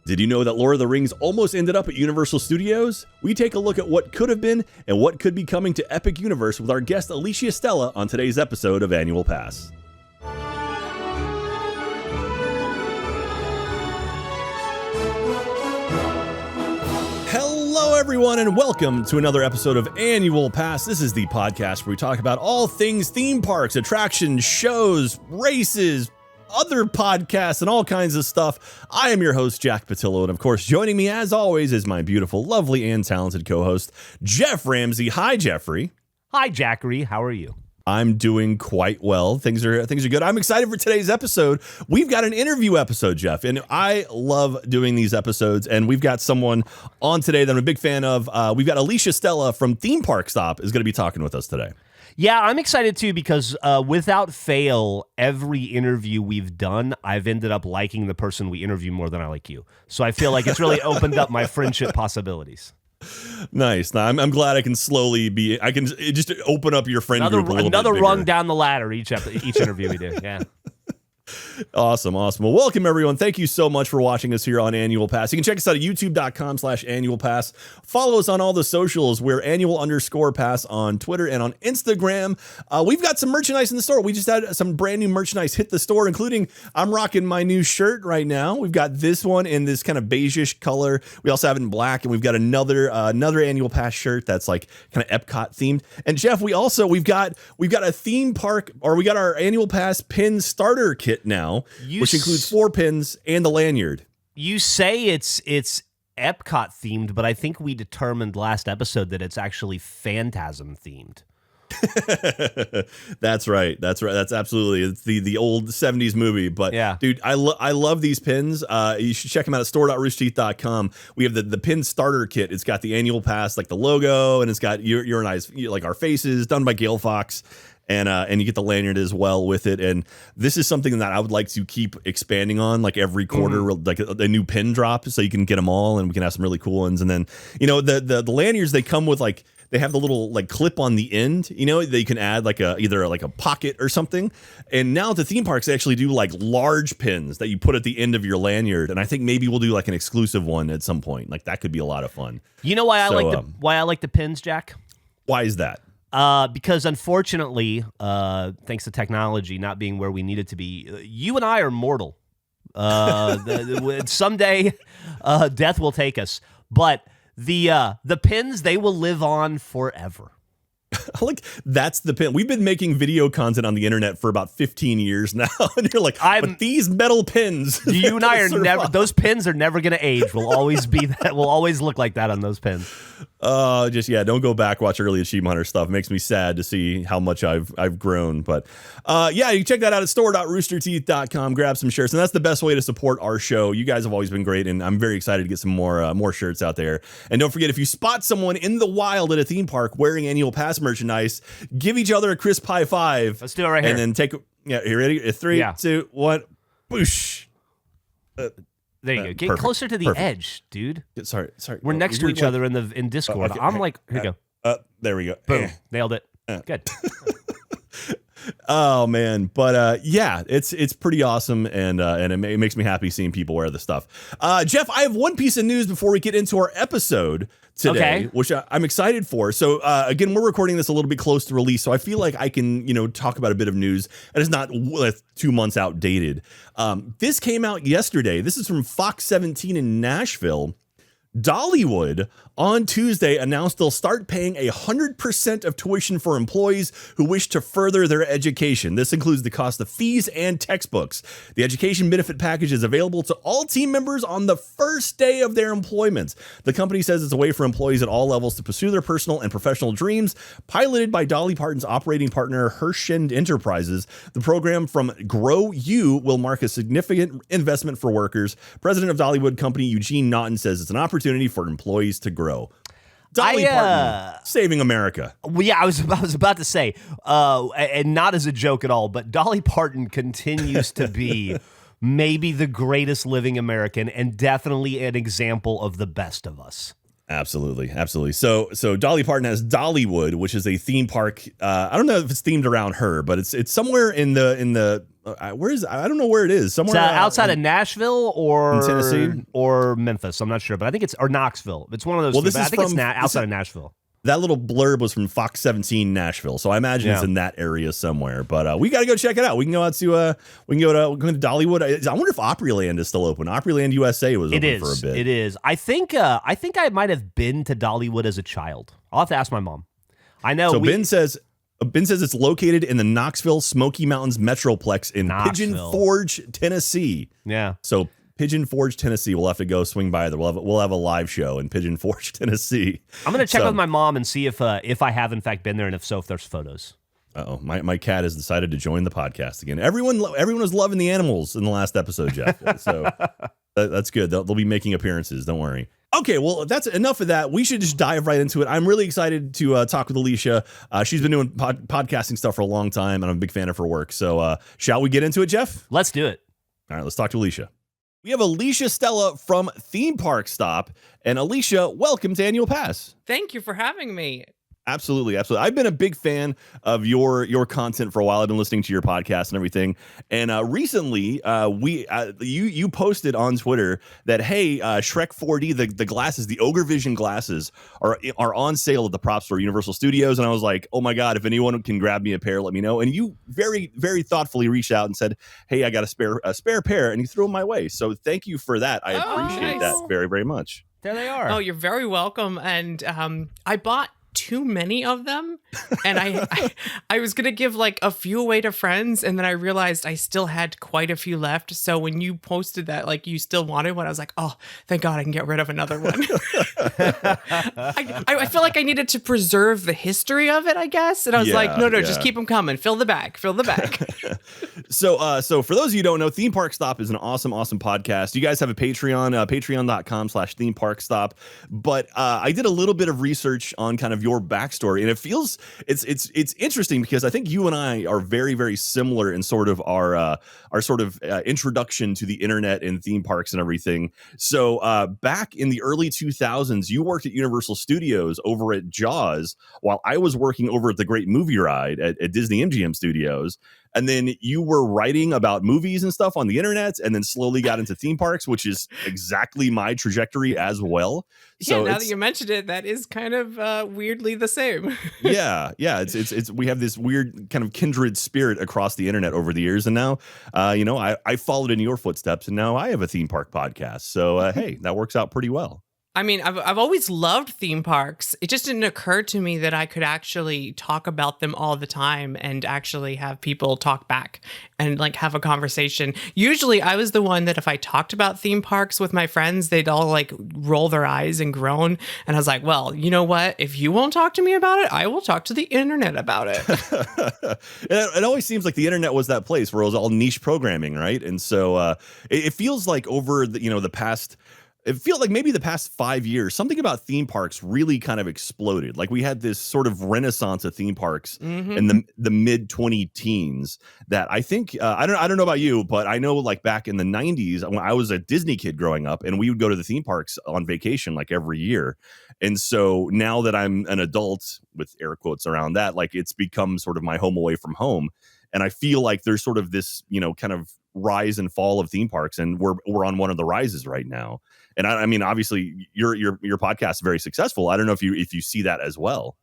Did you know that Lord of the Rings almost ended up at Universal Studios? We take a look at what could have been and what could be coming to Epic Universe with our guest Alicia Stella on today's episode of Annual Pass. Hello everyone and welcome to another episode of Annual Pass. This is the podcast where we talk about all things theme parks, attractions, shows, races, other podcasts, and all kinds of stuff. I am your host, Jack Pattillo, and of course, joining me as always is my beautiful, lovely, and talented co-host, Geoff Ramsey. Hi, Jeffrey. Hi, Jackery. How are you? I'm doing quite well. Things are good. I'm excited for today's episode. We've got an interview episode, Geoff, and I love doing these episodes. And we've got someone on today that I'm a big fan of. We've got Alicia Stella from Theme Park Stop is going to be talking with us today. Yeah, I'm excited too because without fail, every interview we've done, I've ended up liking the person we interview more than I like you. So I feel like it's really opened up my friendship possibilities. Nice. Now, I'm glad I can just open up your friend group a little bit. Another rung down the ladder each interview we do. Yeah. Awesome. Well, welcome everyone. Thank you so much for watching us here on Annual Pass. You can check us out at youtube.com/Annual Pass. Follow us on all the socials. We're annual_pass on Twitter and on Instagram. We've got some merchandise in the store. We just had some brand new merchandise hit the store, including I'm rocking my new shirt right now. We've got this one in this kind of beigeish color. We also have it in black, and we've got another Annual Pass shirt that's like kind of Epcot themed. And Geoff, we've got a theme park, or we got our Annual Pass pin starter kit now, which includes 4 pins and the lanyard. You say it's Epcot themed, but I think we determined last episode that it's actually Phantasm themed. That's right. That's absolutely. It's the old 70s movie. But yeah, dude, I love these pins. You should check them out at store.roosterteeth.com. We have the pin starter kit. It's got the Annual Pass, like the logo, and it's got your and I's, like our faces, done by Gail Fox. And you get the lanyard as well with it. And this is something that I would like to keep expanding on, like every quarter, like a new pin drop, so you can get them all, and we can have some really cool ones. And then, the lanyards, they come with they have the little like clip on the end, that you can add like either a pocket or something. And now at the theme parks, they actually do like large pins that you put at the end of your lanyard. And I think maybe we'll do like an exclusive one at some point. Like that could be a lot of fun. You know why I like the pins, Jack? Why is that? Because unfortunately, thanks to technology not being where we need it to be, you and I are mortal. Someday, death will take us. But the pins, they will live on forever. Like that's the pin. We've been making video content on the internet for about 15 years now, and you're like, but these metal pins. You and I are never. Those pins are never going to age. We'll always be that. We'll always look like that on those pins. Don't go back. Watch early Achievement Hunter stuff. It makes me sad to see how much I've grown. But you can check that out at store.roosterteeth.com. Grab some shirts, and that's the best way to support our show. You guys have always been great, and I'm very excited to get some more shirts out there. And don't forget, if you spot someone in the wild at a theme park wearing Annual Pass merchandise, give each other a crisp high five. Let's do it right here. And then you ready? 3, 2, 1, boosh. There you go. Get closer to the edge, dude. Sorry. We're next to each other in Discord. Okay. I'm like, here you go. There we go. Boom. Nailed it. Good. Oh man, but it's pretty awesome, and it makes me happy seeing people wear the stuff. Geoff, I have one piece of news before we get into our episode today, which I'm excited for. So again, we're recording this a little bit close to release, so I feel like I can talk about a bit of news that is not 2 months outdated. This came out yesterday. This is from Fox 17 in Nashville. Dollywood on Tuesday announced they'll start paying 100% of tuition for employees who wish to further their education. This includes the cost of fees and textbooks. The education benefit package is available to all team members on the first day of their employment. The company says it's a way for employees at all levels to pursue their personal and professional dreams. Piloted by Dolly Parton's operating partner, Herschend Enterprises, the program from Grow You will mark a significant investment for workers. President of Dollywood company Eugene Naughton says it's an opportunity for employees to grow. Dolly Parton, saving America. Well, yeah, I was about to say, and not as a joke at all, but Dolly Parton continues to be maybe the greatest living American and definitely an example of the best of us. Absolutely. So Dolly Parton has Dollywood, which is a theme park. I don't know if it's themed around her, but it's somewhere in the Where is? I don't know where it is. Somewhere outside of Nashville or Tennessee or Memphis. I'm not sure, but I think it's or Knoxville. It's one of those. Well, I think it's outside of Nashville. That little blurb was from Fox 17 Nashville, so I imagine it's in that area somewhere. But we got to go check it out. We can go out to we can go to Dollywood. I wonder if Opryland is still open. Opryland USA was open for a bit. It is. I think I might have been to Dollywood as a child. I'll have to ask my mom. I know. So Ben says it's located in the Knoxville Smoky Mountains Metroplex in Pigeon Forge, Tennessee. Yeah. So Pigeon Forge, Tennessee. We'll have to go swing by there. We'll have a live show in Pigeon Forge, Tennessee. I'm going to check with my mom and see if I have in fact been there, and if so, if there's photos. Uh-oh, my cat has decided to join the podcast again. Everyone was loving the animals in the last episode, Jeff. So that's good. They'll be making appearances. Don't worry. Okay, well, that's enough of that. We should just dive right into it. I'm really excited to talk with Alicia. She's been doing podcasting stuff for a long time, and I'm a big fan of her work. So shall we get into it, Jeff? Let's do it. All right, let's talk to Alicia. We have Alicia Stella from Theme Park Stop. And Alicia, welcome to Annual Pass. Thank you for having me. Absolutely. I've been a big fan of your content for a while. I've been listening to your podcast and everything. And recently, you posted on Twitter that hey, Shrek 4D, the glasses, the Ogre Vision glasses are on sale at the Prop Store, Universal Studios. And I was like, oh my God, if anyone can grab me a pair, let me know. And you very, very thoughtfully reached out and said, hey, I got a spare pair, and you threw them my way. So thank you for that. I appreciate that very, very much. There they are. Oh, you're very welcome. And I bought too many of them, and I was gonna give like a few away to friends, and then I realized I still had quite a few left. So when you posted that like you still wanted one, I was like, oh, thank God I can get rid of another one. I feel like I needed to preserve the history of it, I guess, and I was like, no, just keep them coming, fill the bag. So for those of you who don't know, Theme Park Stop is an awesome podcast. You guys have a Patreon, patreon.com/Theme Park Stop. But I did a little bit of research on kind of your backstory, and it feels it's interesting because I think you and I are very, very similar in sort of our introduction to the internet and theme parks and everything. So back in the early 2000s, you worked at Universal Studios over at Jaws, while I was working over at the Great Movie Ride at Disney MGM Studios. And then you were writing about movies and stuff on the internet, and then slowly got into theme parks, which is exactly my trajectory as well. So now that you mentioned it, that is kind of weirdly the same. yeah. It's we have this weird kind of kindred spirit across the internet over the years, and now, I followed in your footsteps, and now I have a theme park podcast. So hey, that works out pretty well. I mean, I've always loved theme parks. It just didn't occur to me that I could actually talk about them all the time and actually have people talk back and like have a conversation. Usually I was the one that if I talked about theme parks with my friends, they'd all like roll their eyes and groan. And I was like, well, you know what? If you won't talk to me about it, I will talk to the internet about it. It always seems like the internet was that place where it was all niche programming, right? And so it feels like over the past... It feels like maybe the past 5 years, something about theme parks really kind of exploded. Like we had this sort of renaissance of theme parks in the mid 2010s that I think, I don't know about you, but I know like back in the 90s when I was a Disney kid growing up, and we would go to the theme parks on vacation like every year. And so now that I'm an adult, with air quotes around that, like it's become sort of my home away from home. And I feel like there's sort of this, kind of rise and fall of theme parks, and we're on one of the rises right now. And I mean, obviously, your podcast is very successful. I don't know if you see that as well.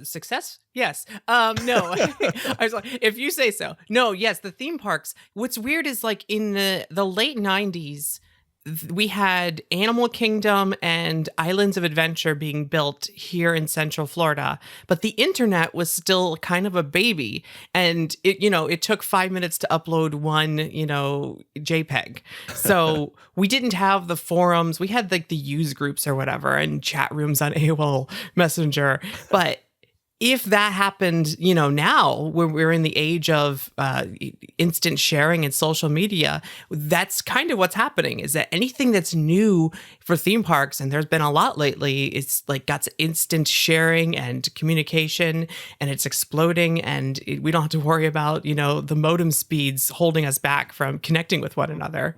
Success? Yes. No. I was like, if you say so. No. Yes. The theme parks. What's weird is like in the late 90s. We had Animal Kingdom and Islands of Adventure being built here in Central Florida, but the internet was still kind of a baby, and it took 5 minutes to upload one, JPEG. So we didn't have the forums. We had like the use groups or whatever and chat rooms on AOL Messenger, but if that happened, now when we're in the age of instant sharing and social media, that's kind of what's happening, is that anything that's new for theme parks, and there's been a lot lately, it's like got instant sharing and communication, and it's exploding, and we don't have to worry about, the modem speeds holding us back from connecting with one another.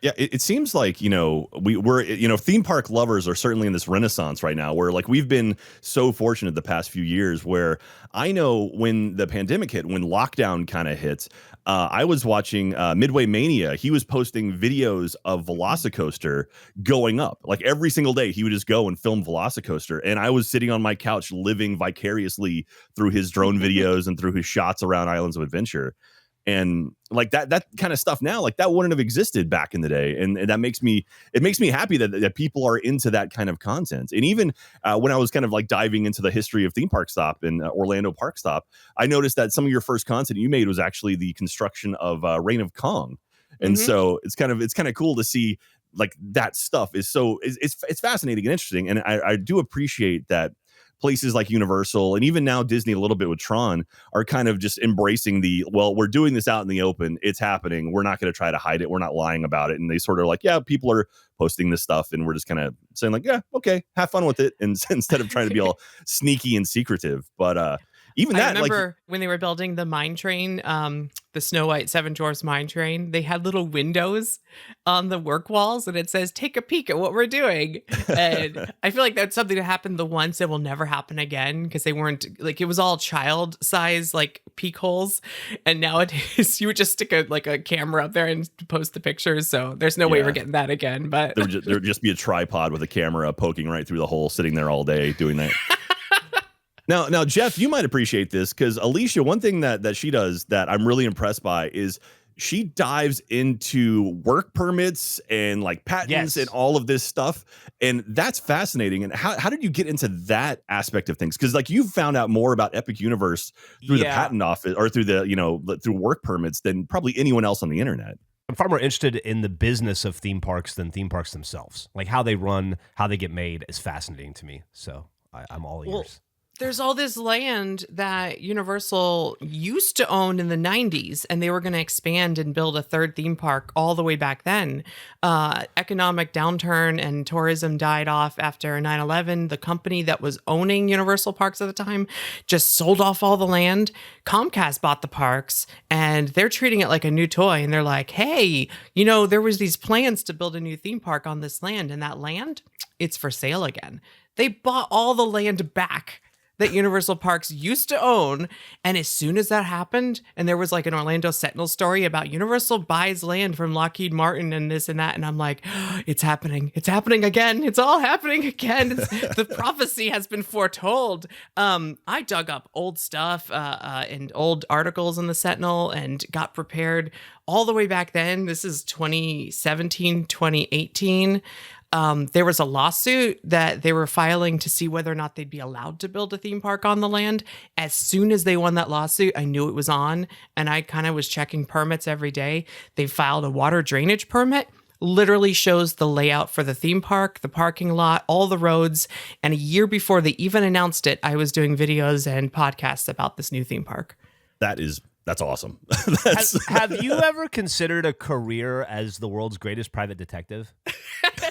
Yeah, it seems like, we're theme park lovers are certainly in this renaissance right now, where like we've been so fortunate the past few years, where I know when the pandemic hit, when lockdown kind of hit, I was watching Midway Mania. He was posting videos of Velocicoaster going up. Like every single day, he would just go and film Velocicoaster. And I was sitting on my couch living vicariously through his drone videos and through his shots around Islands of Adventure. And like that kind of stuff now, like that wouldn't have existed back in the day. And that makes me happy that people are into that kind of content. And even when I was kind of like diving into the history of Theme Park Stop and Orlando Park Stop, I noticed that some of your first content you made was actually the construction of Reign of Kong. And so it's kind of cool to see like that stuff is it's fascinating and interesting. And I do appreciate that places like Universal and even now Disney a little bit with Tron are kind of just embracing we're doing this out in the open. It's happening. We're not going to try to hide it. We're not lying about it. And they sort of like, yeah, people are posting this stuff and we're just kind of saying like, yeah, okay, have fun with it. And instead of trying to be all sneaky and secretive, but even that, I remember when they were building the mine train, the Snow White Seven Dwarfs mine train, they had little windows on the work walls and it says, take a peek at what we're doing. And I feel like that's something that happened the once that will never happen again because they weren't like, it was all child size, like peek holes. And nowadays you would just stick a camera up there and post the pictures. So there's no way we're getting that again. But there'd just be a tripod with a camera poking right through the hole, sitting there all day doing that. Now, Jeff, you might appreciate this because Alicia, one thing that she does that I'm really impressed by is she dives into work permits and like patents and all of this stuff. And that's fascinating. And how did you get into that aspect of things? Because like you found out more about Epic Universe through the patent office or through through work permits than probably anyone else on the internet. I'm far more interested in the business of theme parks than theme parks themselves. Like how they run, how they get made is fascinating to me. So I'm all ears. There's all this land that Universal used to own in the 90s, and they were going to expand and build a third theme park all the way back then. Economic downturn and tourism died off after 9/11. The company that was owning Universal Parks at the time just sold off all the land. Comcast bought the parks, and they're treating it like a new toy. And they're like, hey, there was these plans to build a new theme park on this land, and that land, it's for sale again. They bought all the land back that Universal Parks used to own. And as soon as that happened, and there was like an Orlando Sentinel story about Universal buys land from Lockheed Martin and this and that. And I'm like, it's happening. It's happening again. It's all happening again. The prophecy has been foretold. I dug up old stuff and old articles in the Sentinel and got prepared all the way back then. This is 2017, 2018. There was a lawsuit that they were filing to see whether or not they'd be allowed to build a theme park on the land. As soon as they won that lawsuit, I knew it was on, and I kind of was checking permits every day. They filed a water drainage permit, literally shows the layout for the theme park, the parking lot, all the roads. And a year before they even announced it, I was doing videos and podcasts about this new theme park. That's awesome. Have you ever considered a career as the world's greatest private detective?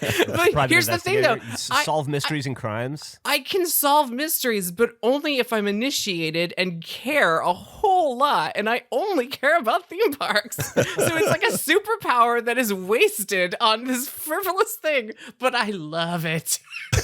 But here's the thing, though. Solve mysteries and crimes? I can solve mysteries, but only if I'm initiated and care a whole lot. And I only care about theme parks. So it's like a superpower that is wasted on this frivolous thing, but I love it.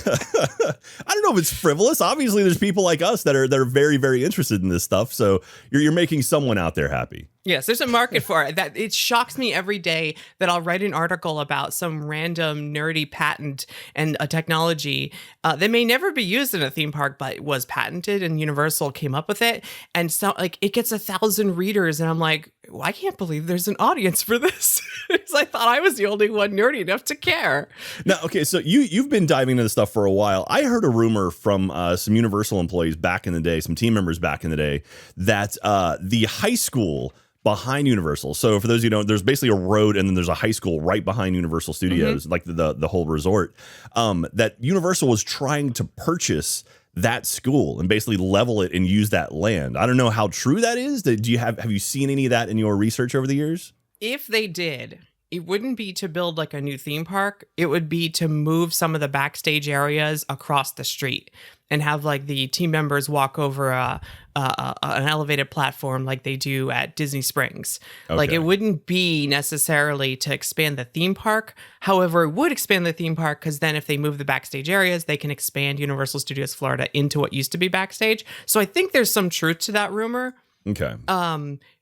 I don't know if it's frivolous. Obviously, there's people like us that are very, very interested in this stuff. So you're making someone out there happy. Yes, there's a market for it. That it shocks me every day that I'll write an article about some random nerdy patent and a technology that may never be used in a theme park, but was patented and Universal came up with it. And so like it gets 1,000 readers and I'm like, well, I can't believe there's an audience for this. Because I thought I was the only one nerdy enough to care. Now, okay, so you've been diving into this stuff for a while. I heard a rumor from some Universal employees back in the day, some team members back in the day, that the high school behind Universal. So for those of you who don't, there's basically a road and then there's a high school right behind Universal Studios, like the whole resort, that Universal was trying to purchase that school and basically level it and use that land. I don't know how true that is. Have you seen any of that in your research over the years? If they did, it wouldn't be to build like a new theme park. It would be to move some of the backstage areas across the street and have like the team members walk over an elevated platform like they do at Disney Springs. Okay. Like it wouldn't be necessarily to expand the theme park. However, it would expand the theme park because then if they move the backstage areas, they can expand Universal Studios Florida into what used to be backstage. So I think there's some truth to that rumor. Okay.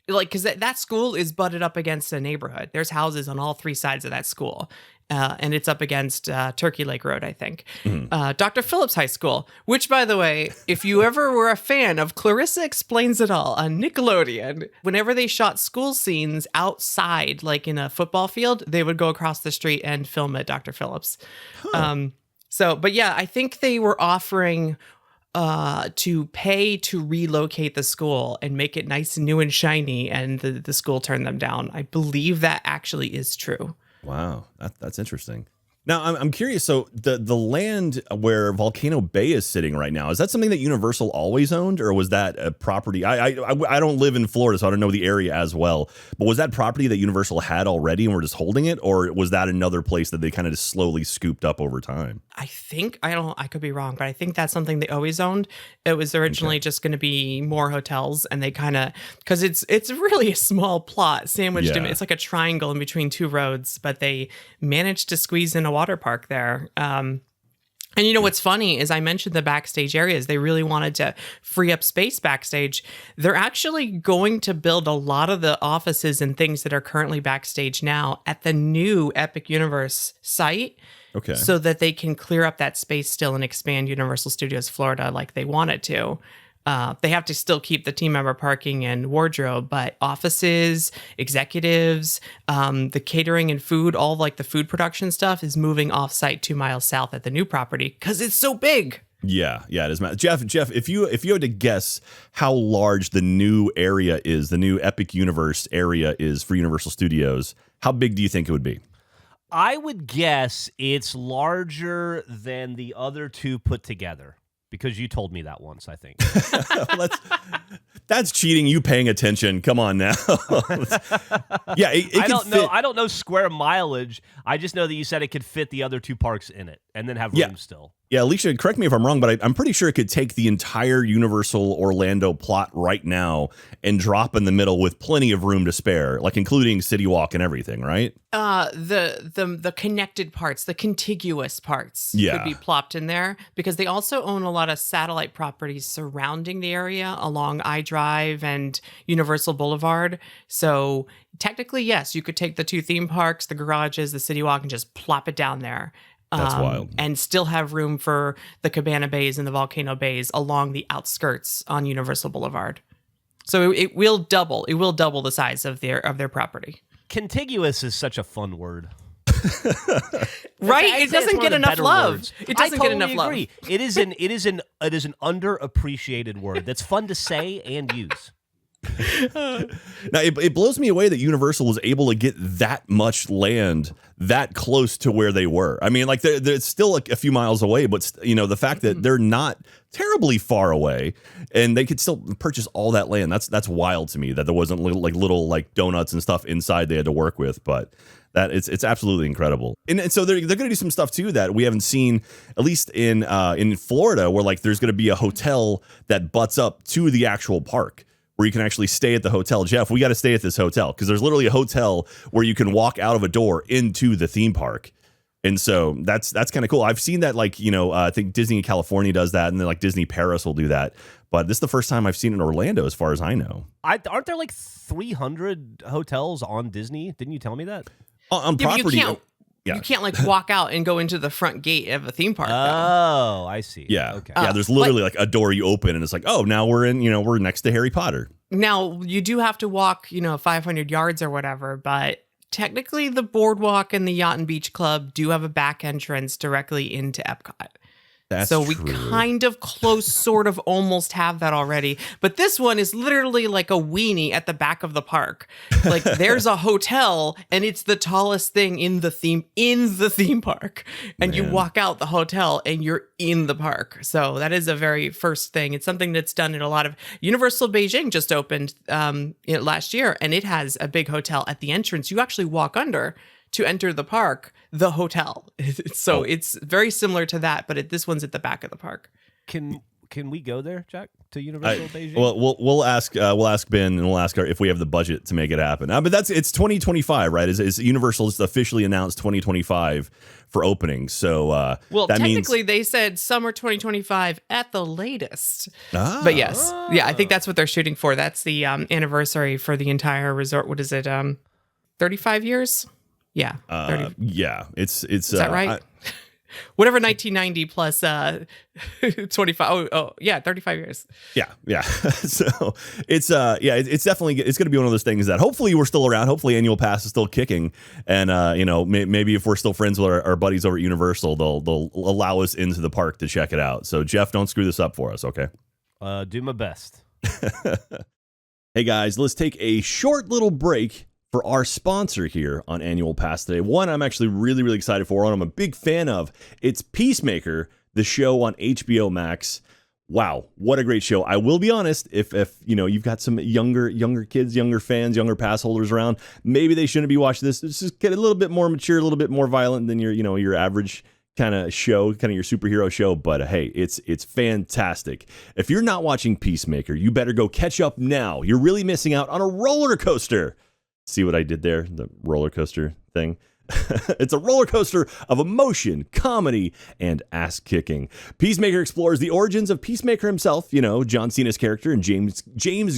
like, because that school is butted up against a neighborhood. There's houses on all 3 sides of that school. And it's up against Turkey Lake Road, I think. Dr. Phillips High School, which, by the way, if you ever were a fan of Clarissa Explains It All on Nickelodeon, whenever they shot school scenes outside, like in a football field, they would go across the street and film at Dr. Phillips. But yeah, I think they were offering to pay to relocate the school and make it nice and new and shiny, and the school turned them down. I believe that actually is true. Wow, that's interesting. Now, I'm curious. So the land where Volcano Bay is sitting right now, is that something that Universal always owned, or was that a property? I don't live in Florida, so I don't know the area as well. But was that property that Universal had already and were just holding it, or was that another place that they kind of just slowly scooped up over time? I think, I could be wrong, but I think that's something they always owned. It was originally just going to be more hotels, and they kind of, because it's really a small plot sandwiched in. It's like a triangle in between 2 roads, but they managed to squeeze in a water park there. And you know what's funny is I mentioned the backstage areas. They really wanted to free up space backstage. They're actually going to build a lot of the offices and things that are currently backstage now at the new Epic Universe site. Okay. So that they can clear up that space still and expand Universal Studios Florida like they wanted to. They have to still keep the team member parking and wardrobe, but offices, executives, the catering and food, all like the food production stuff is moving off site 2 miles south at the new property because it's so big. Yeah, it is. Jeff, if you had to guess how large the new area is, the new Epic Universe area is for Universal Studios, how big do you think it would be? I would guess it's larger than the other 2 put together, because you told me that once, I think. That's cheating. You paying attention. Come on now. Yeah, I don't know square mileage. I just know that you said it could fit the other 2 parks in it and then have room still. Yeah, Alicia, correct me if I'm wrong, but I'm pretty sure it could take the entire Universal Orlando plot right now and drop in the middle with plenty of room to spare, like including City Walk and everything, right? The connected parts, the contiguous parts could be plopped in there, because they also own a lot of satellite properties surrounding the area along I-Drive and Universal Boulevard. So technically, yes, you could take the 2 theme parks, the garages, the City Walk, and just plop it down there. That's wild. And still have room for the Cabana Bays and the Volcano Bays along the outskirts on Universal Boulevard. So it will double. It will double the size of their property. Contiguous is such a fun word. Right? It doesn't get enough love. It doesn't get enough love. I totally agree. It is an underappreciated word that's fun to say and use. Now, it blows me away that Universal was able to get that much land that close to where they were. I mean, like they're still a few miles away, but the fact that they're not terribly far away and they could still purchase all that land, that's wild to me, that there wasn't little donuts and stuff inside they had to work with. But that it's absolutely incredible. And so they're going to do some stuff too that we haven't seen, at least in Florida, where there's going to be a hotel that butts up to the actual park, where you can actually stay at the hotel. Jeff, we got to stay at this hotel, because there's literally a hotel where you can walk out of a door into the theme park. And so that's kind of cool. I've seen that, I think Disney in California does that, and then Disney Paris will do that. But this is the first time I've seen it in Orlando, as far as I know. Aren't there 300 hotels on Disney? Didn't you tell me that? On property. You can't walk out and go into the front gate of a theme park. Oh, I see. Yeah. Okay. Yeah. There's literally a door you open and it's now we're in, we're next to Harry Potter. Now you do have to walk, 500 yards or whatever, but technically the boardwalk and the Yacht and Beach Club do have a back entrance directly into Epcot. That's so we true. kind of close, sort of almost have that already. But this one is literally like a weenie at the back of the park. There's a hotel and it's the tallest thing in the theme park. And you walk out the hotel and you're in the park. So that is a very first thing. It's something that's done in a lot of Universal Beijing just opened last year. And it has a big hotel at the entrance. You actually walk under to enter the park, the hotel. So it's very similar to that, but this one's at the back of the park. Can Can we go there, Jack, to Universal Beijing? Well, we'll ask Ben, and we'll ask her if we have the budget to make it happen. But it's 2025, right? Is Universal just officially announced 2025 for opening? So well, that technically means... they said summer 2025 at the latest. But yes, I think that's what they're shooting for. That's the anniversary for the entire resort. What is it? 35 years? Yeah. 30. Yeah. It's is that right? Whatever 1990 plus 25. Oh, yeah, 35 years. Yeah. So it's it's definitely, it's going to be one of those things that hopefully we're still around. Hopefully Annual Pass is still kicking, and maybe if we're still friends with our buddies over at Universal, they'll allow us into the park to check it out. So Jeff, don't screw this up for us, okay? Do my best. Hey guys, let's take a short little break for our sponsor here on Annual Pass today. One I'm actually really, really excited for, and I'm a big fan of. It's Peacemaker, the show on HBO Max. Wow, what a great show. I will be honest, if you've got some younger kids, younger fans, younger pass holders around, maybe they shouldn't be watching this. It's just get a little bit more mature, a little bit more violent than your average kind of show, kind of your superhero show, but hey, it's fantastic. If you're not watching Peacemaker, you better go catch up now. You're really missing out on a roller coaster. See what I did there? The roller coaster thing. It's a roller coaster of emotion, comedy, and ass kicking. Peacemaker explores the origins of Peacemaker himself, John Cena's character, and James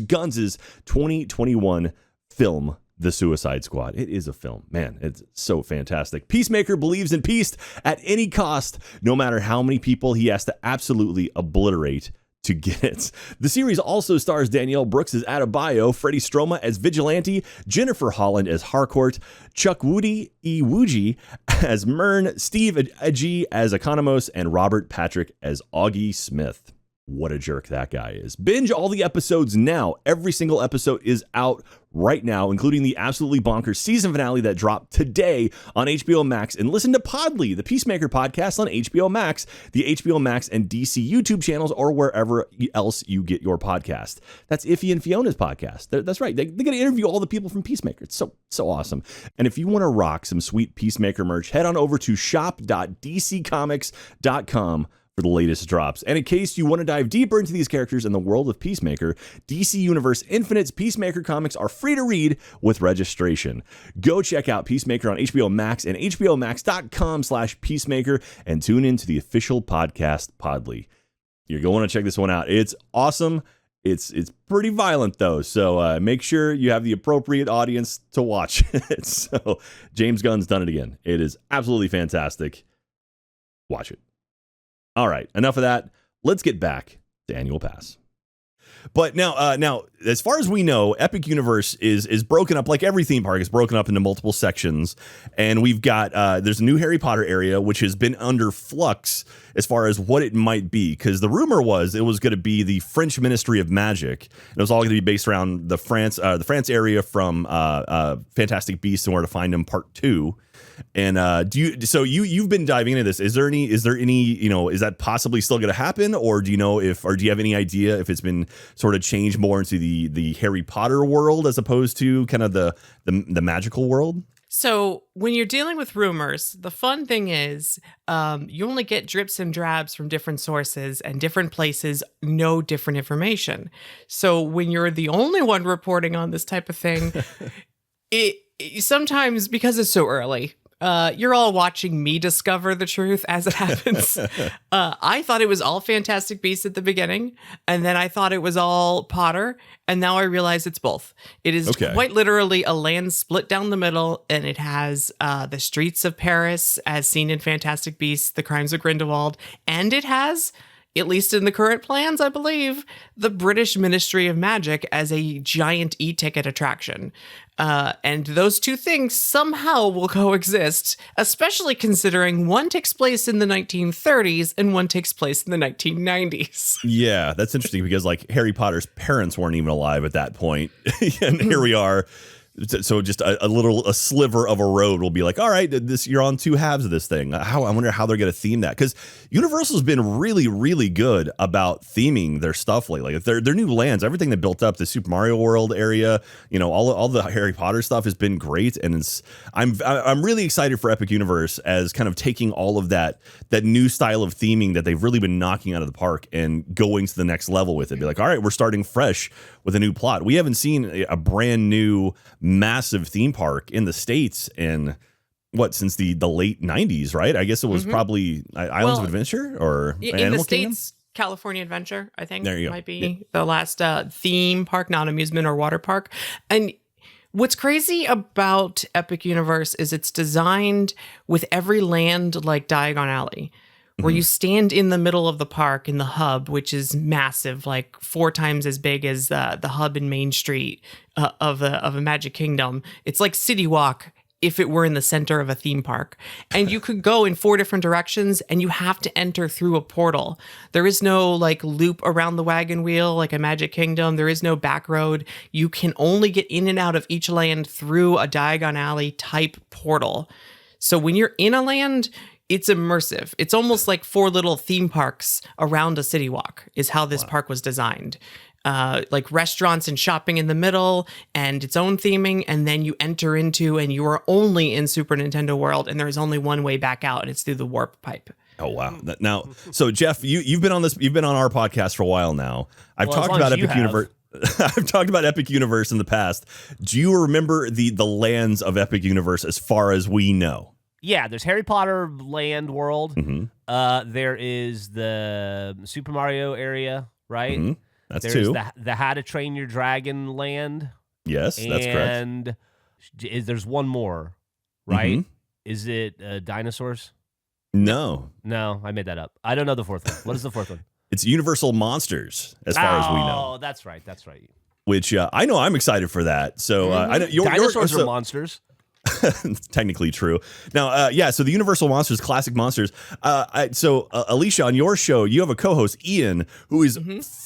Gunn's 2021 film, The Suicide Squad. It is a film. Man, it's so fantastic. Peacemaker believes in peace at any cost, no matter how many people he has to absolutely obliterate to get it. The series also stars Danielle Brooks as Adebayo, Freddie Stroma as Vigilante, Jennifer Holland as Harcourt, Chukwudi Iwuji as Myrn, Steve Aji as Economos, and Robert Patrick as Augie Smith. What a jerk that guy is. Binge all the episodes now. Every single episode is out right now, including the absolutely bonkers season finale that dropped today on HBO Max. And listen to Podly, the Peacemaker podcast on HBO Max, the HBO Max and DC YouTube channels, or wherever else you get your podcast. That's Iffy and Fiona's podcast. That's right. They get to interview all the people from Peacemaker. It's so awesome. And if you want to rock some sweet Peacemaker merch, head on over to shop.dccomics.com for the latest drops. And in case you want to dive deeper into these characters in the world of Peacemaker, DC Universe Infinite's Peacemaker comics are free to read with registration. Go check out Peacemaker on HBO Max and hbomax.com/peacemaker and tune into the official podcast Podly. You're going to want to check this one out. It's awesome. It's pretty violent though, so make sure you have the appropriate audience to watch it. So James Gunn's done it again. It is absolutely fantastic. Watch it. All right, enough of that. Let's get back to Annual Pass. But now, as far as we know, Epic Universe is broken up, like every theme park is broken up into multiple sections. And we've got, there's a new Harry Potter area, which has been under flux as far as what it might be. Because the rumor was it was going to be the French Ministry of Magic. And it was all going to be based around the France area from Fantastic Beasts and Where to Find Them Part 2. And you've been diving into this. Is there any, is that possibly still going to happen? Or do you have any idea if it's been sort of changed more into the Harry Potter world as opposed to kind of the magical world? So when you're dealing with rumors, the fun thing is you only get drips and drabs from different sources, and different places know different information. So when you're the only one reporting on this type of thing, it sometimes, because it's so early, you're all watching me discover the truth as it happens. I thought it was all Fantastic Beasts at the beginning, and then I thought it was all Potter, and now I realize it's both. It is quite literally a land split down the middle, and it has the streets of Paris as seen in Fantastic Beasts, the Crimes of Grindelwald, and it has, at least in the current plans, I believe, the British Ministry of Magic as a giant e-ticket attraction. And those two things somehow will coexist, especially considering one takes place in the 1930s and one takes place in the 1990s. Yeah, that's interesting because like Harry Potter's parents weren't even alive at that point. And here we are So just a sliver of a road will be like, all right, you're on two halves of this thing. I wonder how they're going to theme that, because Universal's been really, really good about theming their stuff lately. Like their new lands, everything they built up, the Super Mario World area, all the Harry Potter stuff has been great, and I'm really excited for Epic Universe as kind of taking all of that new style of theming that they've really been knocking out of the park and going to the next level with it. Be like, all right, we're starting fresh with a new plot. We haven't seen a brand new massive theme park in the States in since the late 90s, right? I guess it was probably Islands of Adventure or in Animal the Kingdom? States. California Adventure, I think, there you go. might be the last theme park, not amusement or water park. And what's crazy about Epic Universe is it's designed with every land like Diagon Alley, where you stand in the middle of the park in the hub, which is massive, like 4 times as big as the hub in Main Street of a Magic Kingdom. It's like City Walk if it were in the center of a theme park. And you could go in 4 different directions, and you have to enter through a portal. There is no like loop around the wagon wheel like a Magic Kingdom. There is no back road. You can only get in and out of each land through a Diagon Alley type portal. So when you're in a land, it's immersive. It's almost like 4 little theme parks around a city walk is how this park was designed. Like restaurants and shopping in the middle and its own theming. And then you enter into, and you are only in Super Nintendo World, and there's only one way back out, and it's through the warp pipe. Oh, wow. Now, so Jeff, you've been on our podcast for a while now. I've talked about Epic Universe. I've talked about Epic Universe in the past. Do you remember the lands of Epic Universe as far as we know? Yeah, there's Harry Potter Land World. There is the Super Mario area, right? That's there's 2. The How to Train Your Dragon land. Yes, that's correct. And there's one more, right? Is it dinosaurs? No, I made that up. I don't know the 4th one. What is the 4th one? It's Universal Monsters, as far as we know. Oh, that's right. Which I know I'm excited for that. So I know dinosaurs are monsters. Technically true. Now, so the Universal Monsters, classic monsters. Alicia, on your show, you have a co-host, Ian, who is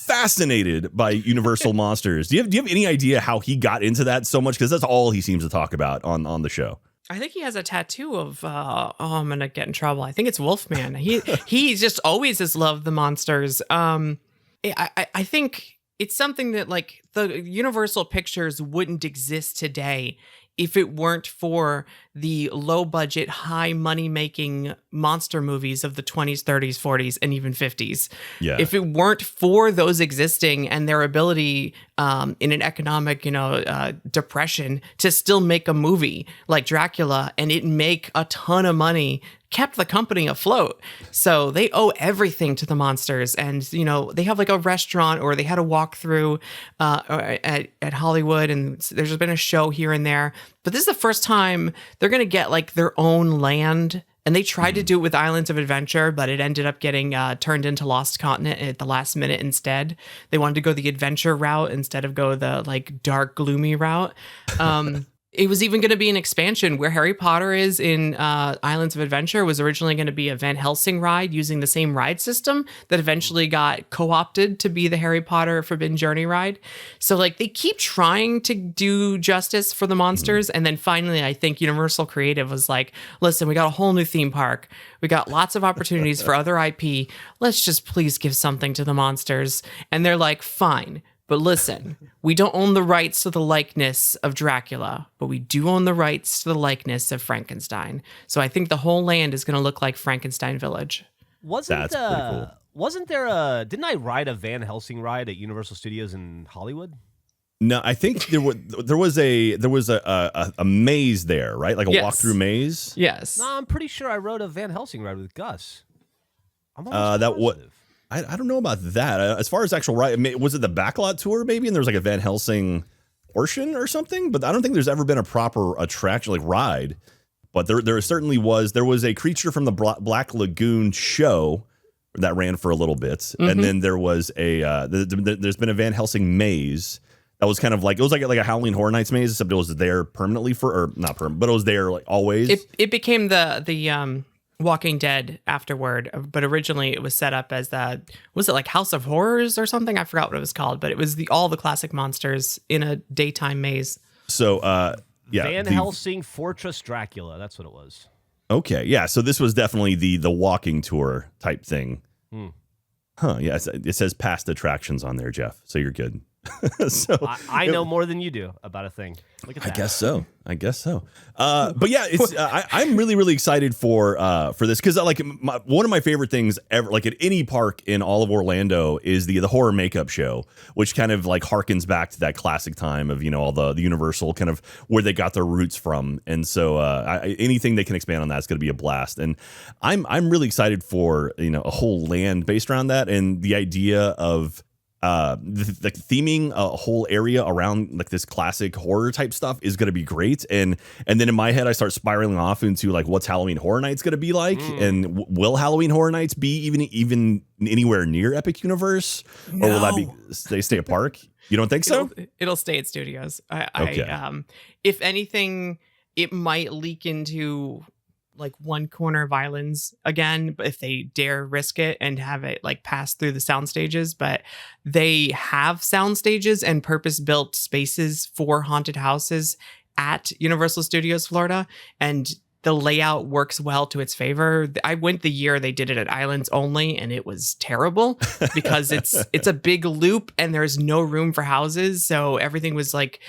fascinated by Universal Monsters. Do you have any idea how he got into that so much? Because that's all he seems to talk about on the show. I think he has a tattoo of, I'm going to get in trouble. I think it's Wolfman. He just always has loved the monsters. I think it's something that like the Universal Pictures wouldn't exist today if it weren't for the low budget, high money making monster movies of the 20s, 30s, 40s, and even 50s. Yeah. If it weren't for those existing and their ability in an economic, depression to still make a movie like Dracula and it make a ton of money, kept the company afloat. So they owe everything to the monsters. And, they have like a restaurant, or they had a walkthrough at Hollywood, and there's been a show here and there. But this is the first time they're going to get like their own land. And they tried to do it with Islands of Adventure, but it ended up getting turned into Lost Continent at the last minute instead. They wanted to go the adventure route instead of go the like dark, gloomy route. It was even going to be an expansion where Harry Potter is in Islands of Adventure was originally going to be a Van Helsing ride using the same ride system that eventually got co-opted to be the Harry Potter Forbidden Journey ride. So like they keep trying to do justice for the monsters. And then finally, I think Universal Creative was like, listen, we got a whole new theme park. We got lots of opportunities for other IP. Let's just please give something to the monsters. And they're like, fine. But listen, we don't own the rights to the likeness of Dracula, but we do own the rights to the likeness of Frankenstein. So I think the whole land is going to look like Frankenstein Village. That's pretty cool. Wasn't there didn't I ride a Van Helsing ride at Universal Studios in Hollywood? No, I think there was a maze there, right? Like a walkthrough maze. Yes. No, I'm pretty sure I rode a Van Helsing ride with Gus. I'm almost positive. I don't know about that. As far as actual ride, was it the backlot tour maybe? And there was like a Van Helsing portion or something, but I don't think there's ever been a proper attraction like ride. But there certainly was. There was a Creature from the Black Lagoon show that ran for a little bit, and then there was there's been a Van Helsing maze that was kind of like it was like a Halloween Horror Nights maze, except it was there permanently or not permanent, but it was there like always. It became the Walking Dead afterward, but originally it was set up as was it like House of Horrors or something? I forgot what it was called, but it was all the classic monsters in a daytime maze. So, yeah. Van Helsing Fortress Dracula. That's what it was. Okay. Yeah. So this was definitely the walking tour type thing. Huh. Yeah. It says past attractions on there, Jeff. So you're good. So I know more than you do about a thing. Look at that. I guess so. But yeah, it's I'm really, really excited for this because like one of my favorite things ever, like at any park in all of Orlando, is the horror makeup show, which kind of like harkens back to that classic time of all the Universal kind of where they got their roots from, and so anything they can expand on that's going to be a blast. And I'm really excited for a whole land based around that, and the idea of the theming a whole area around like this classic horror type stuff is going to be great. And then in my head, I start spiraling off into like, what's Halloween Horror Nights going to be like? And will Halloween Horror Nights be even anywhere near Epic Universe? No. Or will that be stay a park? You don't think so? It'll stay at studios. Okay. If anything, it might leak into like one corner of islands again, but if they dare risk it and have it like pass through the sound stages. But they have sound stages and purpose-built spaces for haunted houses at Universal Studios Florida, and the layout works well to its favor. I went the year they did it at Islands only, and it was terrible because it's a big loop and there's no room for houses, so everything was like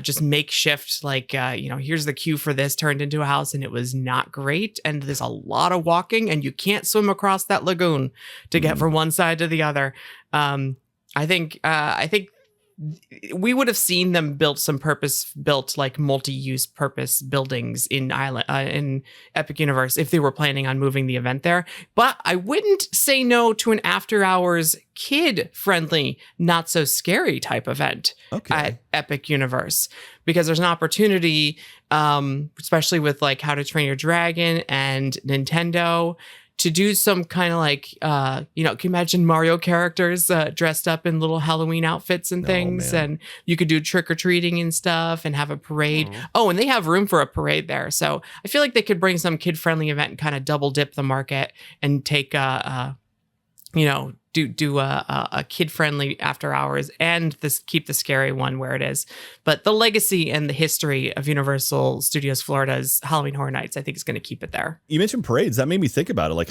just makeshift, like, here's the queue for this turned into a house, and it was not great. And there's a lot of walking, and you can't swim across that lagoon to get from one side to the other. I think we would have seen them build some purpose-built, like multi-use purpose buildings in Epic Universe if they were planning on moving the event there. But I wouldn't say no to an after-hours, kid-friendly, not-so-scary type event at Epic Universe, because there's an opportunity, especially with like How to Train Your Dragon and Nintendo, to do some kind of like, can you imagine Mario characters dressed up in little Halloween outfits and things, and you could do trick-or-treating and stuff and have a parade. Oh, and they have room for a parade there. So I feel like they could bring some kid-friendly event and kind of double dip the market and take, do a kid-friendly after hours and keep the scary one where it is. But the legacy and the history of Universal Studios Florida's Halloween Horror Nights, I think, is going to keep it there. You mentioned parades. That made me think about it. Like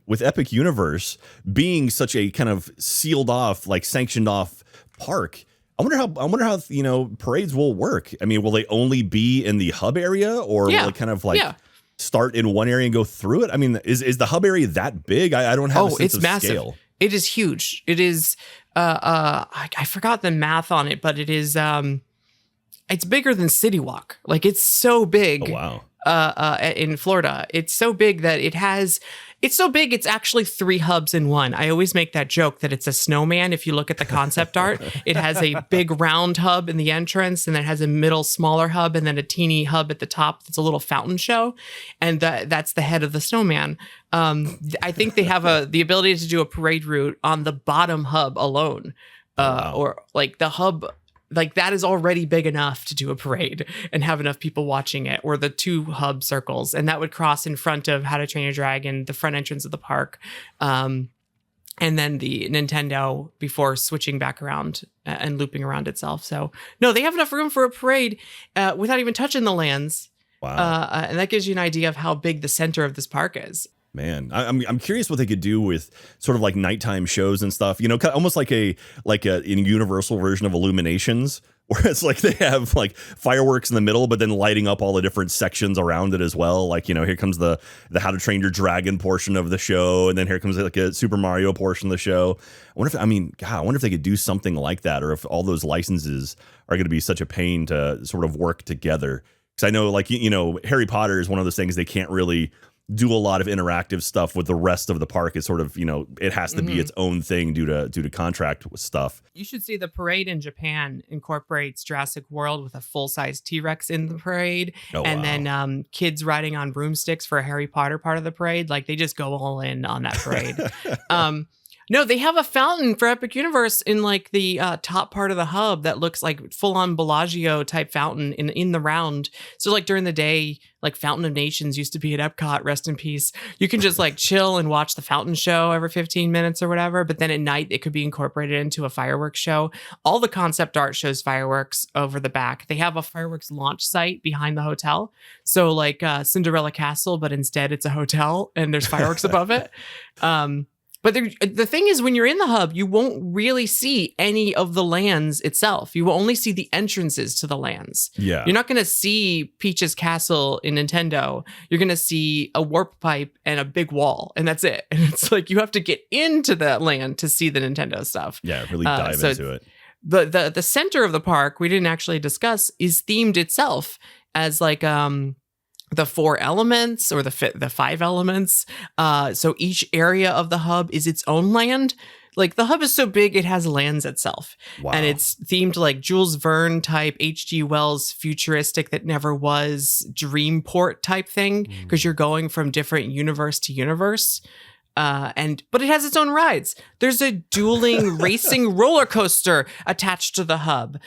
with Epic Universe being such a kind of sealed off, like sanctioned off park, I wonder how parades will work. I mean, will they only be in the hub area, or will it kind of like start in one area and go through it? I mean, is the hub area that big? I don't have a sense of massive. Scale. It is huge. It is, I forgot the math on it, but it is, it's bigger than City Walk. Like, it's so big. Oh, wow. In Florida. It's so big that it's actually 3 hubs in one. I always make that joke that it's a snowman. If you look at the concept art, it has a big round hub in the entrance, and then it has a middle smaller hub, and then a teeny hub at the top that's a little fountain show. And that's the head of the snowman. I think they have the ability to do a parade route on the bottom hub alone. Or like the hub, like that is already big enough to do a parade and have enough people watching it, or the 2 hub circles. And that would cross in front of How to Train Your Dragon, the front entrance of the park. And then the Nintendo before switching back around and looping around itself. So no, they have enough room for a parade without even touching the lands. Wow. And that gives you an idea of how big the center of this park is. Man, I'm curious what they could do with sort of like nighttime shows and stuff. Almost like a Universal version of Illuminations, where it's like they have like fireworks in the middle, but then lighting up all the different sections around it as well. Like, here comes the How to Train Your Dragon portion of the show, and then here comes like a Super Mario portion of the show. I wonder if they could do something like that, or if all those licenses are going to be such a pain to sort of work together. Because I know, like, Harry Potter is one of those things they can't really do a lot of interactive stuff with the rest of the park. It's sort of, it has to be its own thing due to contract with stuff. You should see the parade in Japan incorporates Jurassic World with a full-size T-Rex in the parade. Then kids riding on broomsticks for a Harry Potter part of the parade. Like, they just go all in on that parade. No, they have a fountain for Epic Universe in like the top part of the hub that looks like full-on Bellagio type fountain in the round. So like during the day, like Fountain of Nations used to be at Epcot, rest in peace. You can just like chill and watch the fountain show every 15 minutes or whatever. But then at night, it could be incorporated into a fireworks show. All the concept art shows fireworks over the back. They have a fireworks launch site behind the hotel. So like Cinderella Castle, but instead it's a hotel and there's fireworks above it. But the thing is, when you're in the hub, you won't really see any of the lands itself. You will only see the entrances to the lands. Yeah. You're not going to see Peach's Castle in Nintendo. You're going to see a warp pipe and a big wall, and that's it. And it's like you have to get into that land to see the Nintendo stuff. Yeah, really dive into it. The center of the park, we didn't actually discuss, is themed itself as like the 4 elements or the 5 elements. So each area of the hub is its own land. Like the hub is so big, it has lands itself. Wow. And it's themed like Jules Verne type, H.G. Wells futuristic that never was Dreamport type thing, because you're going from different universe to universe. But it has its own rides. There's a dueling racing roller coaster attached to the hub.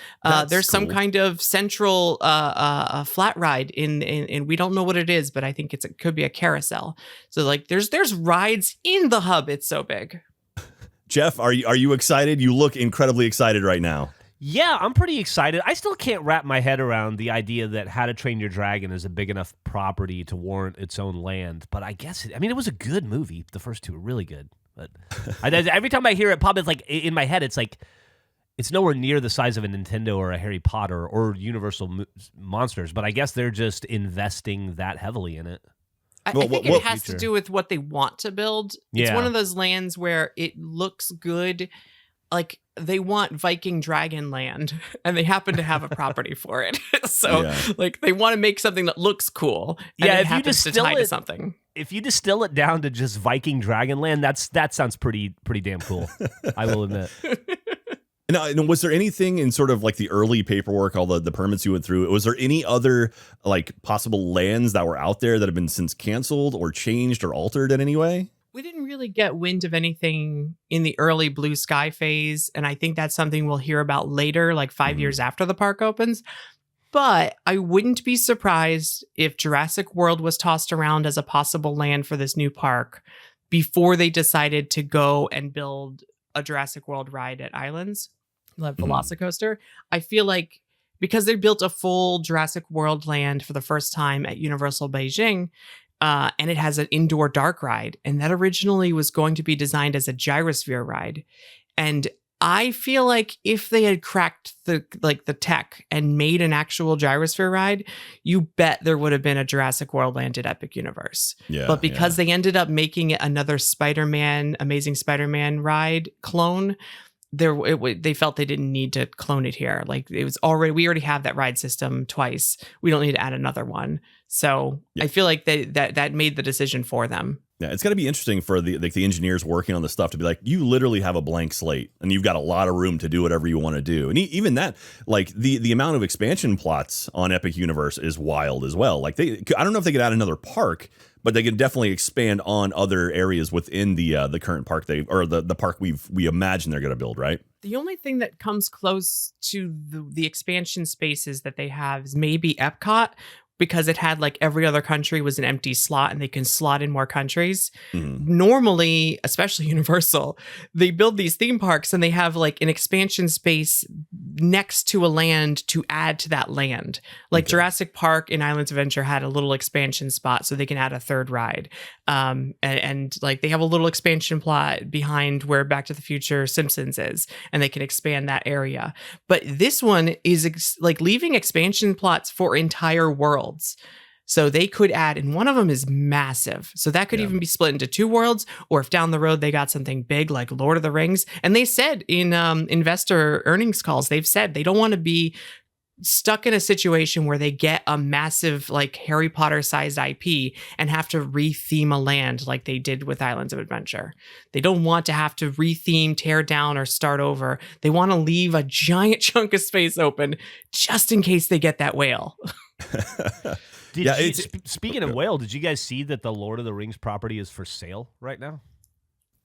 There's some kind of central flat ride in we don't know what it is, but I think it could be a carousel. So like there's rides in the hub. It's so big. Jeff, are you excited? You look incredibly excited right now. Yeah, I'm pretty excited. I still can't wrap my head around the idea that How to Train Your Dragon is a big enough property to warrant its own land. But I guess, it was a good movie. The first 2 were really good. But every time I hear it pop, it's like, in my head, it's like, it's nowhere near the size of a Nintendo or a Harry Potter or Universal Monsters. But I guess they're just investing that heavily in it. I think it has to do with what they want to build. It's one of those lands where it looks good. Like they want Viking Dragon land and they happen to have a property for it. So like they want to make something that looks cool. And it happens to tie to something. If you distill it down to just Viking Dragon land, that sounds pretty damn cool. I will admit. And was there anything in sort of like the early paperwork, all the permits you went through, was there any other like possible lands that were out there that have been since canceled or changed or altered in any way? We didn't really get wind of anything in the early Blue Sky phase, and I think that's something we'll hear about later, like 5 years after the park opens. But I wouldn't be surprised if Jurassic World was tossed around as a possible land for this new park before they decided to go and build a Jurassic World ride at Islands, the Velocicoaster. I feel like because they built a full Jurassic World land for the first time at Universal Beijing, and it has an indoor dark ride. And that originally was going to be designed as a gyrosphere ride. And I feel like if they had cracked the tech and made an actual gyrosphere ride, you bet there would have been a Jurassic World land at Epic Universe. Yeah, but because they ended up making it another Amazing Spider-Man ride clone, they felt they didn't need to clone it here. Like we already have that ride system twice. We don't need to add another one. So I feel like that made the decision for them. Yeah, it's got to be interesting for the engineers working on the stuff to be like, you literally have a blank slate and you've got a lot of room to do whatever you want to do. And even that, like the amount of expansion plots on Epic Universe is wild as well. Like I don't know if they could add another park, but they can definitely expand on other areas within the current park the park we imagine they're going to build, right? The only thing that comes close to the expansion spaces that they have is maybe Epcot, because it had like every other country was an empty slot and they can slot in more countries. Normally, especially Universal, they build these theme parks and they have like an expansion space next to a land to add to that land. Like Jurassic Park in Islands of Adventure had a little expansion spot so they can add a third ride. And like they have a little expansion plot behind where Back to the Future Simpsons is, and they can expand that area. But this one is like leaving expansion plots for entire worlds. So they could add, and one of them is massive. So that could even be split into 2 worlds, or if down the road they got something big like Lord of the Rings. And they said in investor earnings calls, they've said they don't want to be stuck in a situation where they get a massive like Harry Potter sized IP and have to retheme a land like they did with Islands of Adventure. They don't want to have to retheme, tear down, or start over. They want to leave a giant chunk of space open just in case they get that whale. Speaking of whale, did you guys see that the Lord of the Rings property is for sale right now?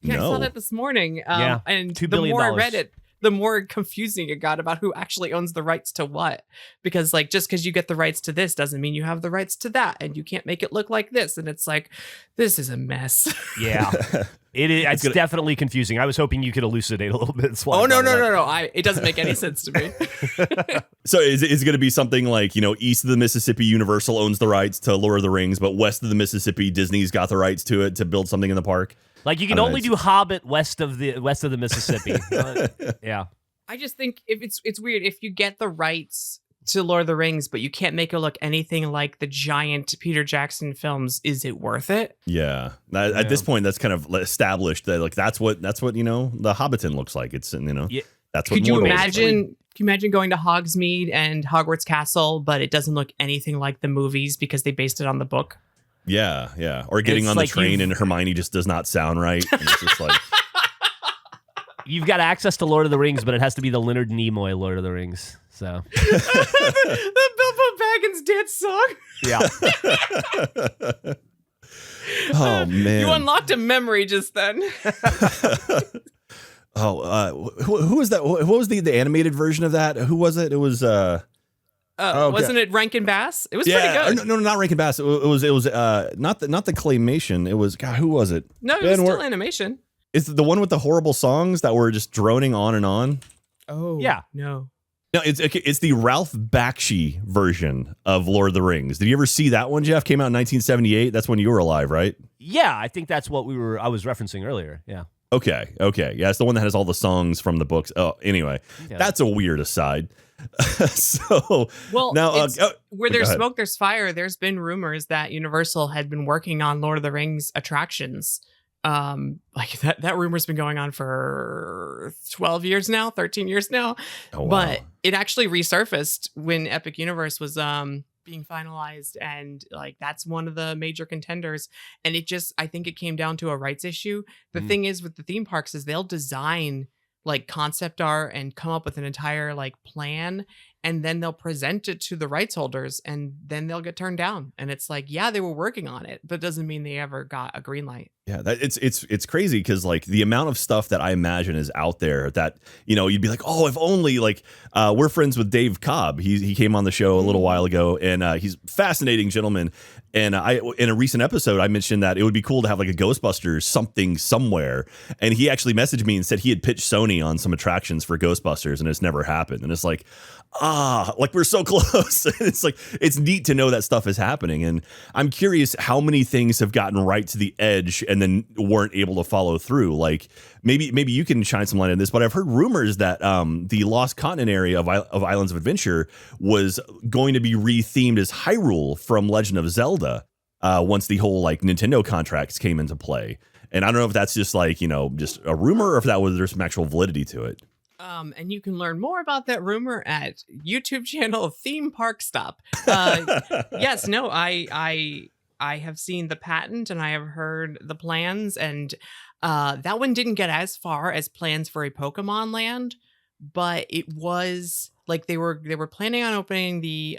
Yeah, No. I saw that this morning. And $2 the billion. more I read it, the more confusing it got about who actually owns the rights to what. Because like, just because you get the rights to this doesn't mean you have the rights to that, and you can't make it look like this. And it's like, this is a mess. Yeah. It's definitely confusing. I was hoping you could elucidate a little bit. Oh, no. It doesn't make any sense to me. So is it going to be something like, east of the Mississippi, Universal owns the rights to Lord of the Rings, but west of the Mississippi, Disney's got the rights to it to build something in the park? Like you can only do Hobbit west of the Mississippi. Yeah. I just think it's weird if you get the rights to Lord of the Rings, but you can't make it look anything like the giant Peter Jackson films. Is it worth it? Yeah. At this point, that's kind of established that like that's what the Hobbiton looks like. It's that's what. Could you imagine? Can you imagine going to Hogsmeade and Hogwarts Castle, but it doesn't look anything like the movies because they based it on the book? Yeah. Or getting on the train and Hermione just does not sound right. And it's just like you've got access to Lord of the Rings, but it has to be the Leonard Nimoy Lord of the Rings. So the Bilbo Baggins dance song. Yeah. Oh man, you unlocked a memory just then. Who was that? What was the animated version of that? Who was it? It was wasn't it Rankin Bass? It was pretty good. No, not Rankin Bass. It was not the claymation. It was who was it? No, it was still animation. It's the one with the horrible songs that were just droning on and on. Oh yeah, no, it's the Ralph Bakshi version of Lord of the Rings. Did you ever see that one, Jeff? Came out in 1978. That's when you were alive, right? Yeah, I think that's what I was referencing earlier. Yeah. Okay. Yeah, it's the one that has all the songs from the books. Oh, anyway, That's a weird aside. So now where there's smoke, there's fire. There's been rumors that Universal had been working on Lord of the Rings attractions. Like that rumor's been going on for 12 years now, 13 years now. Oh, wow. But it actually resurfaced when Epic Universe was being finalized, and like that's one of the major contenders. And I think it came down to a rights issue. The thing is with the theme parks is they'll design like concept art and come up with an entire like plan, and then they'll present it to the rights holders, and then they'll get turned down. And it's like, yeah, they were working on it, but it doesn't mean they ever got a green light. Yeah, it's crazy because like the amount of stuff that I imagine is out there that you'd be like, oh, if only we're friends with Dave Cobb. He came on the show a little while ago, and he's a fascinating gentleman. And in a recent episode, I mentioned that it would be cool to have like a Ghostbusters something somewhere. And he actually messaged me and said he had pitched Sony on some attractions for Ghostbusters, and it's never happened. And it's like, like we're so close. It's like, it's neat to know that stuff is happening. And I'm curious how many things have gotten right to the edge and then weren't able to follow through. Like maybe you can shine some light on this, but I've heard rumors that the Lost Continent area of Islands of Adventure was going to be rethemed as Hyrule from Legend of Zelda once the whole like Nintendo contracts came into play. And I don't know if that's just like, just a rumor or if there's some actual validity to it. And you can learn more about that rumor at YouTube channel Theme Park Stop. Yes, no, I have seen the patent and I have heard the plans, and that one didn't get as far as plans for a Pokemon land, but it was like they were planning on opening the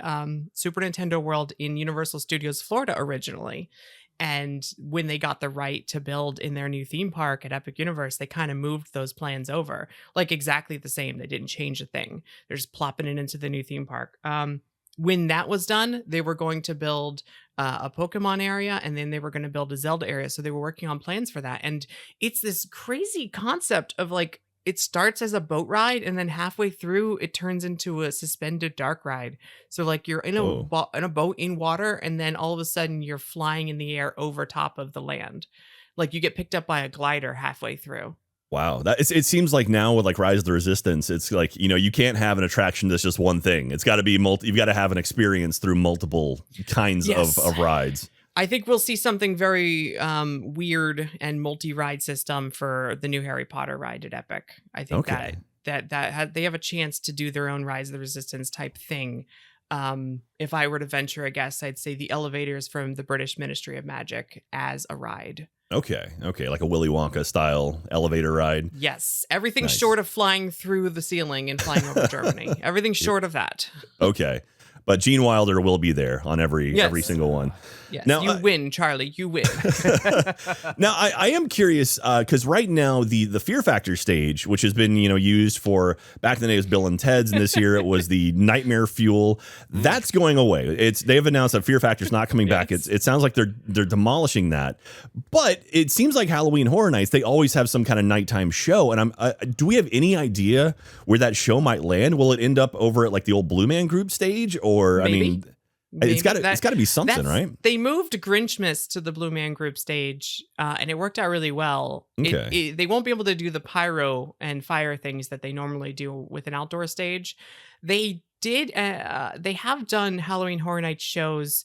Super Nintendo World in Universal Studios Florida originally. And when they got the right to build in their new theme park at Epic Universe, they kind of moved those plans over, like exactly the same. They didn't change a thing. They're just plopping it into the new theme park. When that was done, they were going to build a Pokemon area, and then they were going to build a Zelda area. So they were working on plans for that. And it's this crazy concept of like, it starts as a boat ride, and then halfway through it turns into a suspended dark ride. So like you're in a boat in water, and then all of a sudden you're flying in the air over top of the land. Like you get picked up by a glider halfway through. Wow. It seems like now with like Rise of the Resistance, it's like, you can't have an attraction that's just one thing. It's got to be you've got to have an experience through multiple kinds of rides. I think we'll see something very weird and multi-ride system for the new Harry Potter ride at Epic. I think that they have a chance to do their own Rise of the Resistance type thing. If I were to venture a guess, I'd say the elevators from the British Ministry of Magic as a ride. Okay, like a Willy Wonka style elevator ride. Yes, everything short of flying through the ceiling and flying over Germany. Everything short of that. Okay. but Gene Wilder will be there on every single one. Yes, now, you win, Charlie. You win. Now, I am curious because right now the Fear Factor stage, which has been used for back in the day, it was Bill and Ted's, and this year it was the Nightmare Fuel. That's going away. They've announced that Fear Factor's not coming back. It sounds like they're demolishing that. But it seems like Halloween Horror Nights, they always have some kind of nighttime show. And do we have any idea where that show might land? Will it end up over at like the old Blue Man Group stage, or Maybe. It's got to be something, right? They moved Grinchmas to the Blue Man Group stage, and it worked out really well. Okay. They won't be able to do the pyro and fire things that they normally do with an outdoor stage. They have done Halloween Horror Nights shows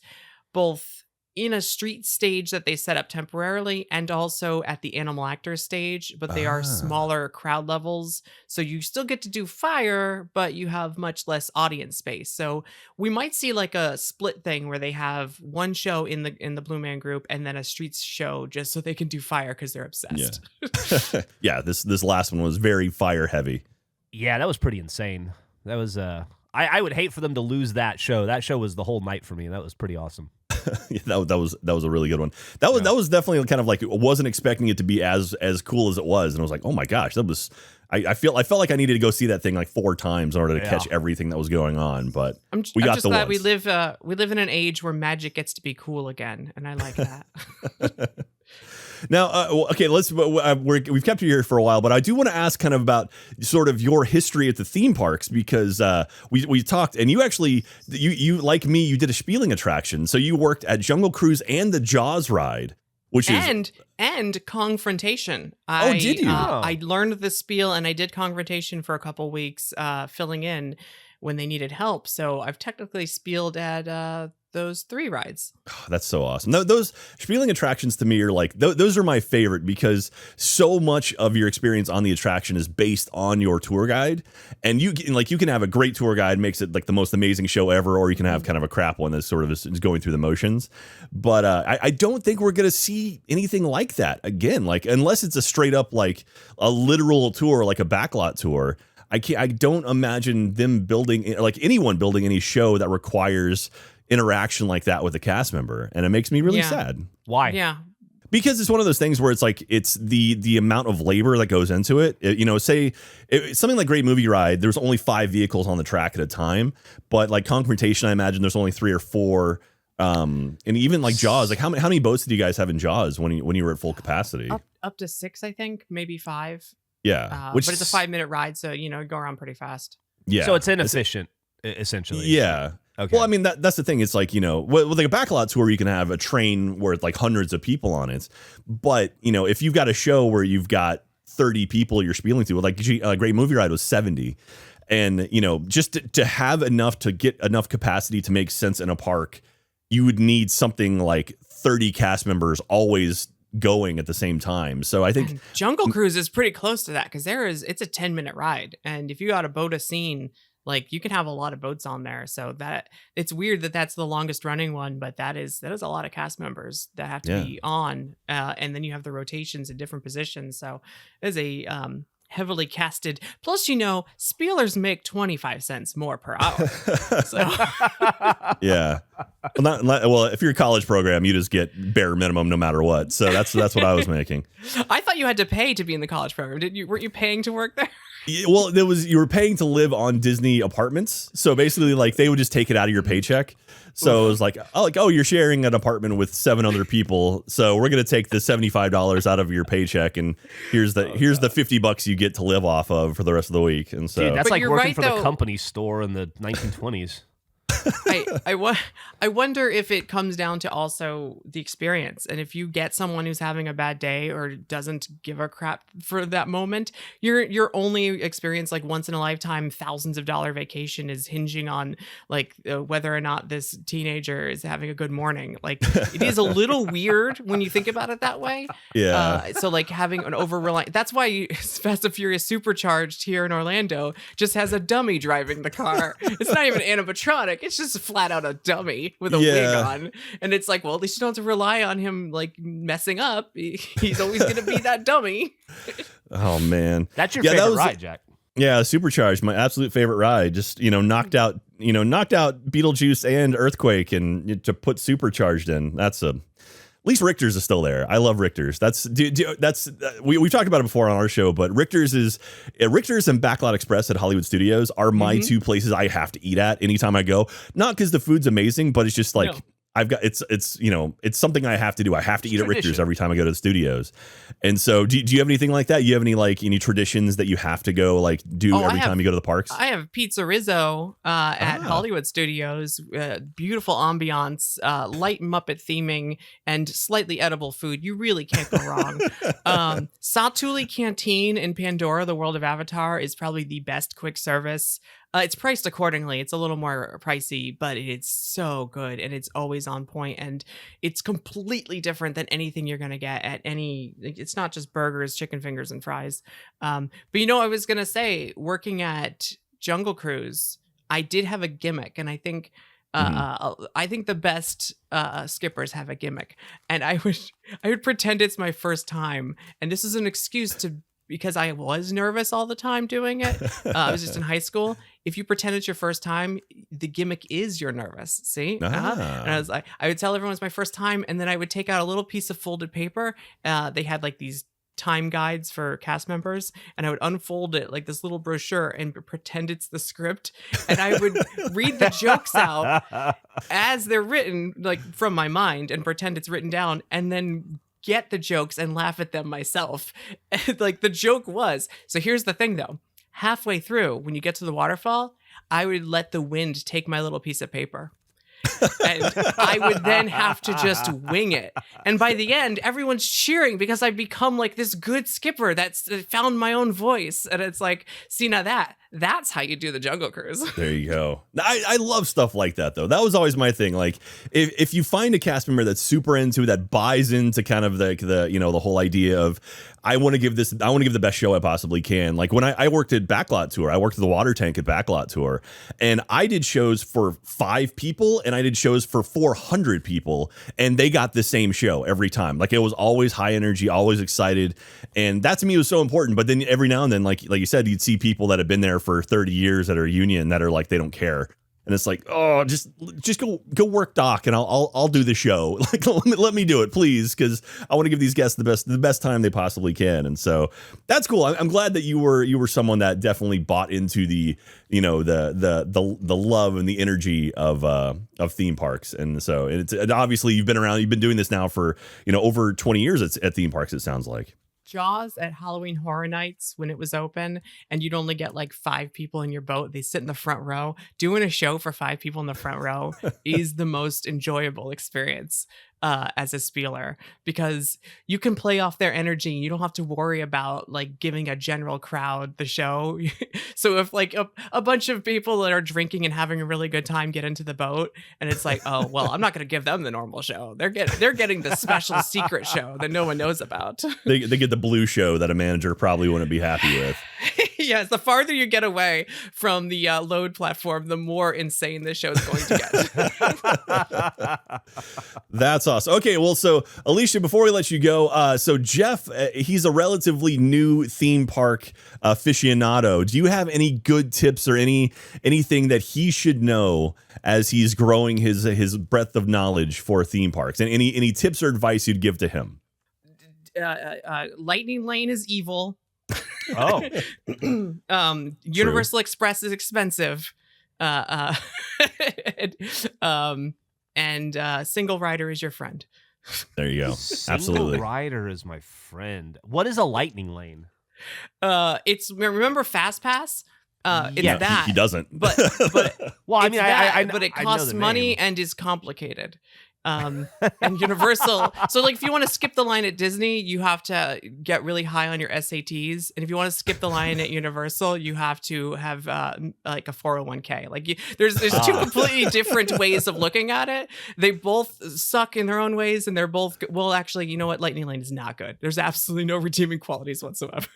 both in a street stage that they set up temporarily and also at the Animal Actors stage, but they are smaller crowd levels. So you still get to do fire, but you have much less audience space. So we might see like a split thing where they have one show in the Blue Man Group and then a streets show just so they can do fire because they're obsessed. Yeah. Yeah, this last one was very fire heavy. Yeah, that was pretty insane. That was I would hate for them to lose that show. That show was the whole night for me. That was pretty awesome. Yeah, that was a really good one. That was definitely kind of like, I wasn't expecting it to be as cool as it was, and I was like, oh my gosh, that was. I felt like I needed to go see that thing like 4 times in order to catch everything that was going on. But I'm just glad we live in an age where magic gets to be cool again, and I like that. Now, okay, we've kept you here for a while, but I do want to ask kind of about sort of your history at the theme parks, because we talked, and you actually, you like me, you did a Spieling attraction. So you worked at Jungle Cruise and the Jaws ride, and Confrontation. Did you? I learned the spiel, and I did Confrontation for a couple weeks, filling in when they needed help. So I've technically spieled at those 3 rides. Oh, that's so awesome. Those Spieling attractions to me are like, those are my favorite, because so much of your experience on the attraction is based on your tour guide. And you can have a great tour guide, makes it like the most amazing show ever, or you can have kind of a crap one that sort of is going through the motions. But I don't think we're going to see anything like that again, like unless it's a straight up like a literal tour, like a backlot tour. I don't imagine them building, like anyone building any show that requires interaction like that with a cast member, and it makes me really sad. Why? Yeah, because it's one of those things where it's like, it's the amount of labor that goes into it. Something like Great Movie Ride, there's only 5 vehicles on the track at a time, but like Confrontation, I imagine there's only 3 or 4. And even like Jaws, like how many boats did you guys have in Jaws when you were at full capacity? Up to 6, I think, maybe 5. Yeah, but it's a 5-minute ride, so go around pretty fast. Yeah, so it's inefficient, essentially. Yeah. Okay. Well, I mean, that's the thing. It's like, with like a backlot tour, you can have a train where it's like hundreds of people on it. But, if you've got a show where you've got 30 people you're spieling to, like Great Movie Ride was 70. And, just to have enough to get enough capacity to make sense in a park, you would need something like 30 cast members always going at the same time. So I think Jungle Cruise is pretty close to that, because it's a 10-minute ride. And if you got a boat a scene, like you can have a lot of boats on there. So that it's weird that that's the longest running one, but that is a lot of cast members that have to be on. And then you have the rotations in different positions. So it is a heavily casted. Plus, spielers make 25 cents more per hour. So yeah. Well, if you're a college program, you just get bare minimum no matter what. So that's what I was making. I thought you had to pay to be in the college program. Weren't you paying to work there? Well, you were paying to live on Disney apartments. So basically, like, they would just take it out of your paycheck. So it was like, you're sharing an apartment with 7 other people. So we're going to take the $75 out of your paycheck, and here's the $50 you get to live off of for the rest of the week. And so that's like working for the company store in the 1920s. I wonder if it comes down to also the experience, and if you get someone who's having a bad day or doesn't give a crap for that moment, your only experience, like once in a lifetime, thousands of dollar vacation, is hinging on like whether or not this teenager is having a good morning. Like, it is a little weird when you think about it that way. Yeah. So like having an over-reliant, that's why Fast and Furious Supercharged here in Orlando just has a dummy driving the car. It's not even animatronic. It's just flat out a dummy with a wig on. And it's like, well, at least you don't have to rely on him like messing up. He's always going to be that dummy. Oh, man. That's your favorite ride, Jack. Yeah, Supercharged, my absolute favorite ride. Just, knocked out Beetlejuice and Earthquake, and to put Supercharged in. That's at least Richter's is still there. I love Richter's. We've talked about it before on our show, but Richter's and Backlot Express at Hollywood Studios are my two places I have to eat at anytime I go. Not because the food's amazing, but it's just like, I've got it's something I have to do. I have to eat at Richter's every time I go to the studios. And so do you have anything like that? You have any traditions that you have to go do every time you go to the parks? I have Pizza Rizzo at Hollywood Studios. Beautiful ambiance, light Muppet theming, and slightly edible food. You really can't go wrong. Satuli Canteen in Pandora, the World of Avatar, is probably the best quick service. It's priced accordingly. It's a little more pricey, but it's so good, and it's always on point, and it's completely different than anything you're going to get at any. It's not just burgers, chicken fingers, and fries. But I was going to say, working at Jungle Cruise, I did have a gimmick, and I think the best skippers have a gimmick, and I would pretend it's my first time, and this is an excuse because I was nervous all the time doing it. I was just in high school. If you pretend it's your first time, the gimmick is you're nervous. See? And I would tell everyone it's my first time, and then I would take out a little piece of folded paper. They had these time guides for cast members, and I would unfold it like this little brochure and pretend it's the script, and I would read the jokes out as they're written, from my mind, and pretend it's written down, and then get the jokes and laugh at them myself. The joke was, so here's the thing though, halfway through when you get to the waterfall, I would let the wind take my little piece of paper. And I would then have to just wing it. And by the end, everyone's cheering because I've become this good skipper that's found my own voice. And it's see, now that's how you do the Jungle Cruise. There you go. I love stuff like that, though. That was always my thing. If you find a cast member that's super into, that buys into kind of the whole idea of, I want to give the best show I possibly can. When I worked at Backlot Tour, I worked at the water tank at Backlot Tour, and I did shows for 5 people and I did shows for 400 people, and they got the same show every time. It was always high energy, always excited. And that to me was so important. But then every now and then, like you said, you'd see people that have been there for 30 years that are union that are they don't care. And it's oh, just go work Doc, and I'll do the show. Let me do it, please, because I want to give these guests the best time they possibly can. And so that's cool. I'm glad that you were someone that definitely bought into the the love and the energy of theme parks. And so and obviously you've been doing this now for over 20 years at theme parks, it sounds like. Jaws at Halloween Horror Nights, when it was open, and you'd only get 5 people in your boat. They sit in the front row. Doing a show for 5 people in the front row is the most enjoyable experience as a spieler, because you can play off their energy. You don't have to worry about giving a general crowd the show. So if a bunch of people that are drinking and having a really good time get into the boat, and it's oh, well, I'm not going to give them the normal show. They're getting the special secret show that no one knows about. They get the blue show that a manager probably wouldn't be happy with. Yes, the farther you get away from the load platform, the more insane this show is going to get. That's awesome. Okay, well, so Alicia, before we let you go, so Jeff, he's a relatively new theme park aficionado. Do you have any good tips or anything that he should know as he's growing his breadth of knowledge for theme parks, and any tips or advice you'd give to him? Lightning Lane is evil. Oh. Universal Express is expensive. And Single Rider is your friend. There you go. Absolutely. Single Rider is my friend. What is a lightning lane? It's, remember Fast Pass? It's that. He doesn't. But well, I mean, but it costs money and is complicated. And Universal. So if you want to skip the line at Disney, you have to get really high on your SATs. And if you want to skip the line at Universal, you have to have a 401k. There's 2 completely different ways of looking at it. They both suck in their own ways, and they're both well, actually, you know what? Lightning Lane is not good. There's absolutely no redeeming qualities whatsoever.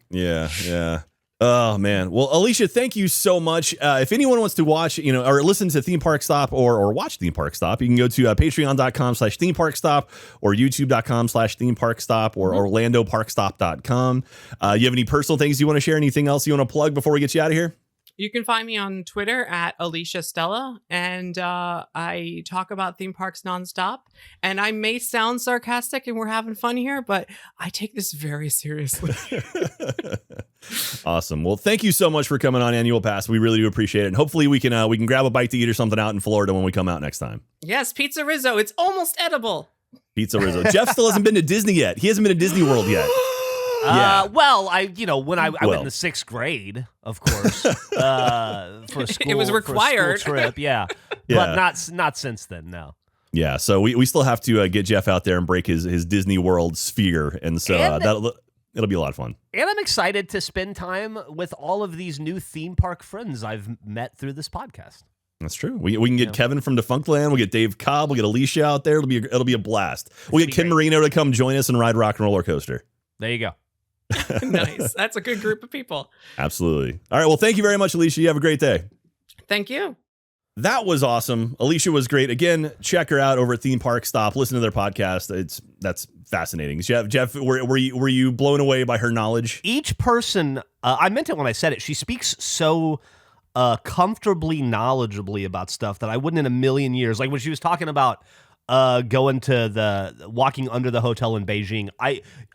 Yeah. Oh man. Well, Alicia, thank you so much. If anyone wants to watch, or listen to Theme Park Stop or watch Theme Park Stop, you can go to patreon.com/Theme Park Stop or youtube.com/Theme Park Stop or orlandoparkstop.com. You have any personal things you want to share? Anything else you want to plug before we get you out of here? You can find me on Twitter at Alicia Stella, and I talk about theme parks nonstop. And I may sound sarcastic and we're having fun here, but I take this very seriously. Awesome. Well, thank you so much for coming on Annual Pass. We really do appreciate it. And hopefully we can grab a bite to eat or something out in Florida when we come out next time. Yes, Pizza Rizzo. It's almost edible. Pizza Rizzo. Jeff still hasn't been to Disney yet. He hasn't been to Disney World yet. Yeah. Well, when I went in the 6th grade, of course, for a school, it was required for a school trip, yeah. But not since then, no. Yeah, so we still have to get Jeff out there and break his Disney World sphere, and so it'll be a lot of fun. And I'm excited to spend time with all of these new theme park friends I've met through this podcast. That's true. We can get Kevin from Defunctland. We'll get Dave Cobb. We'll get Alicia out there. It'll be a blast. We'll get Ken Marino to come join us and ride Rock and Roller Coaster. There you go. Nice. That's a good group of people. Absolutely. All right. Well, thank you very much, Alicia. You have a great day. Thank you. That was awesome. Alicia was great. Again, check her out over at Theme Park Stop. Listen to their podcast. That's fascinating. Jeff, were you blown away by her knowledge? Each person, I meant it when I said it. She speaks so comfortably, knowledgeably about stuff that I wouldn't in a million years. Like when she was talking about going to walking under the hotel in Beijing,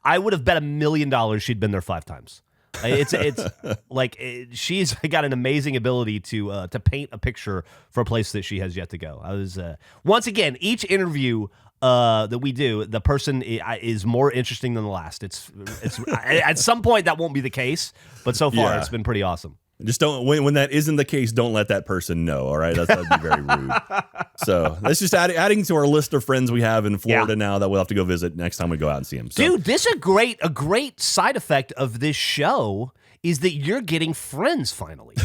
I would have bet $1 million she'd been there 5 times. It's like she's got an amazing ability to paint a picture for a place that she has yet to go. I was once again, each interview that we do, the person is more interesting than the last. It's at some point that won't be the case, but so far it's been pretty awesome. Just don't when that isn't the case. Don't let that person know. All right, that'd be very rude. So that's just adding to our list of friends we have in Florida now that we'll have to go visit next time we go out and see them. So. Dude, this is a great side effect of this show is that you're getting friends finally.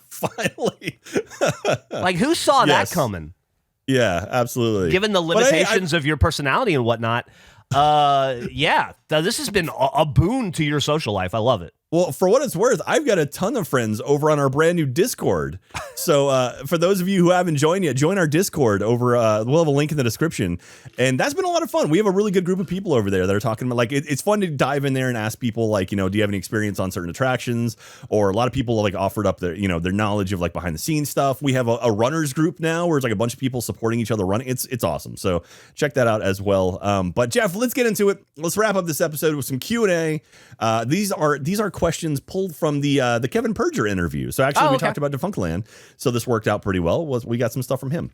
Finally, like who saw that coming? Yeah, absolutely. Given the limitations of your personality and whatnot, this has been a boon to your social life. I love it. Well, for what it's worth, I've got a ton of friends over on our brand new Discord. So for those of you who haven't joined yet, join our Discord over. We'll have a link in the description. And that's been a lot of fun. We have a really good group of people over there that are talking about, like, it's fun to dive in there and ask people, like, do you have any experience on certain attractions? Or a lot of people like offered up their, their knowledge of like behind the scenes stuff. We have a runners group now where it's like a bunch of people supporting each other running. It's awesome. So check that out as well. But Jeff, let's get into it. Let's wrap up this episode with some Q&A. These are questions pulled from the Kevin Perger interview. So actually, we talked about Defunctland, so this worked out pretty well. We got some stuff from him.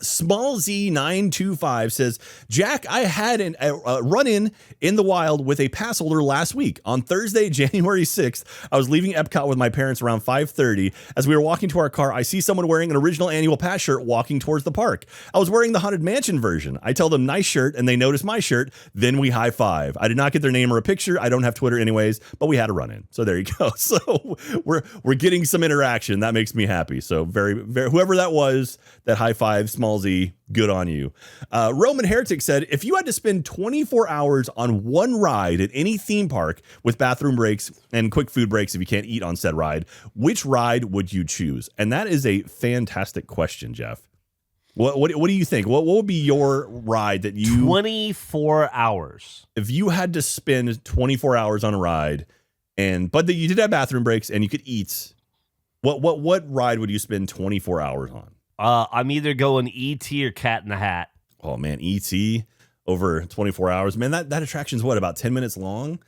Small Z925 says, Jack, I had a run-in in the wild with a pass holder last week. On Thursday, January 6th, I was leaving Epcot with my parents around 5:30. As we were walking to our car, I see someone wearing an original annual pass shirt walking towards the park. I was wearing the Haunted Mansion version. I tell them nice shirt, and they notice my shirt. Then we high five. I did not get their name or a picture. I don't have Twitter anyways, but we had a run-in. So there you go. So we're getting some interaction. That makes me happy. So very, very, whoever that was, that high five, Small Z, good on you. Roman Heretic said, if you had to spend 24 hours on one ride at any theme park with bathroom breaks and quick food breaks if you can't eat on said ride, which ride would you choose? And that is a fantastic question, Jeff. What do you think? What would be your ride that you 24 hours? If you had to spend 24 hours on a ride, but that you did have bathroom breaks and you could eat, what ride would you spend 24 hours on? I'm either going E.T. or Cat in the Hat. Oh, man, E.T. over 24 hours. Man, that attraction's what, about 10 minutes long?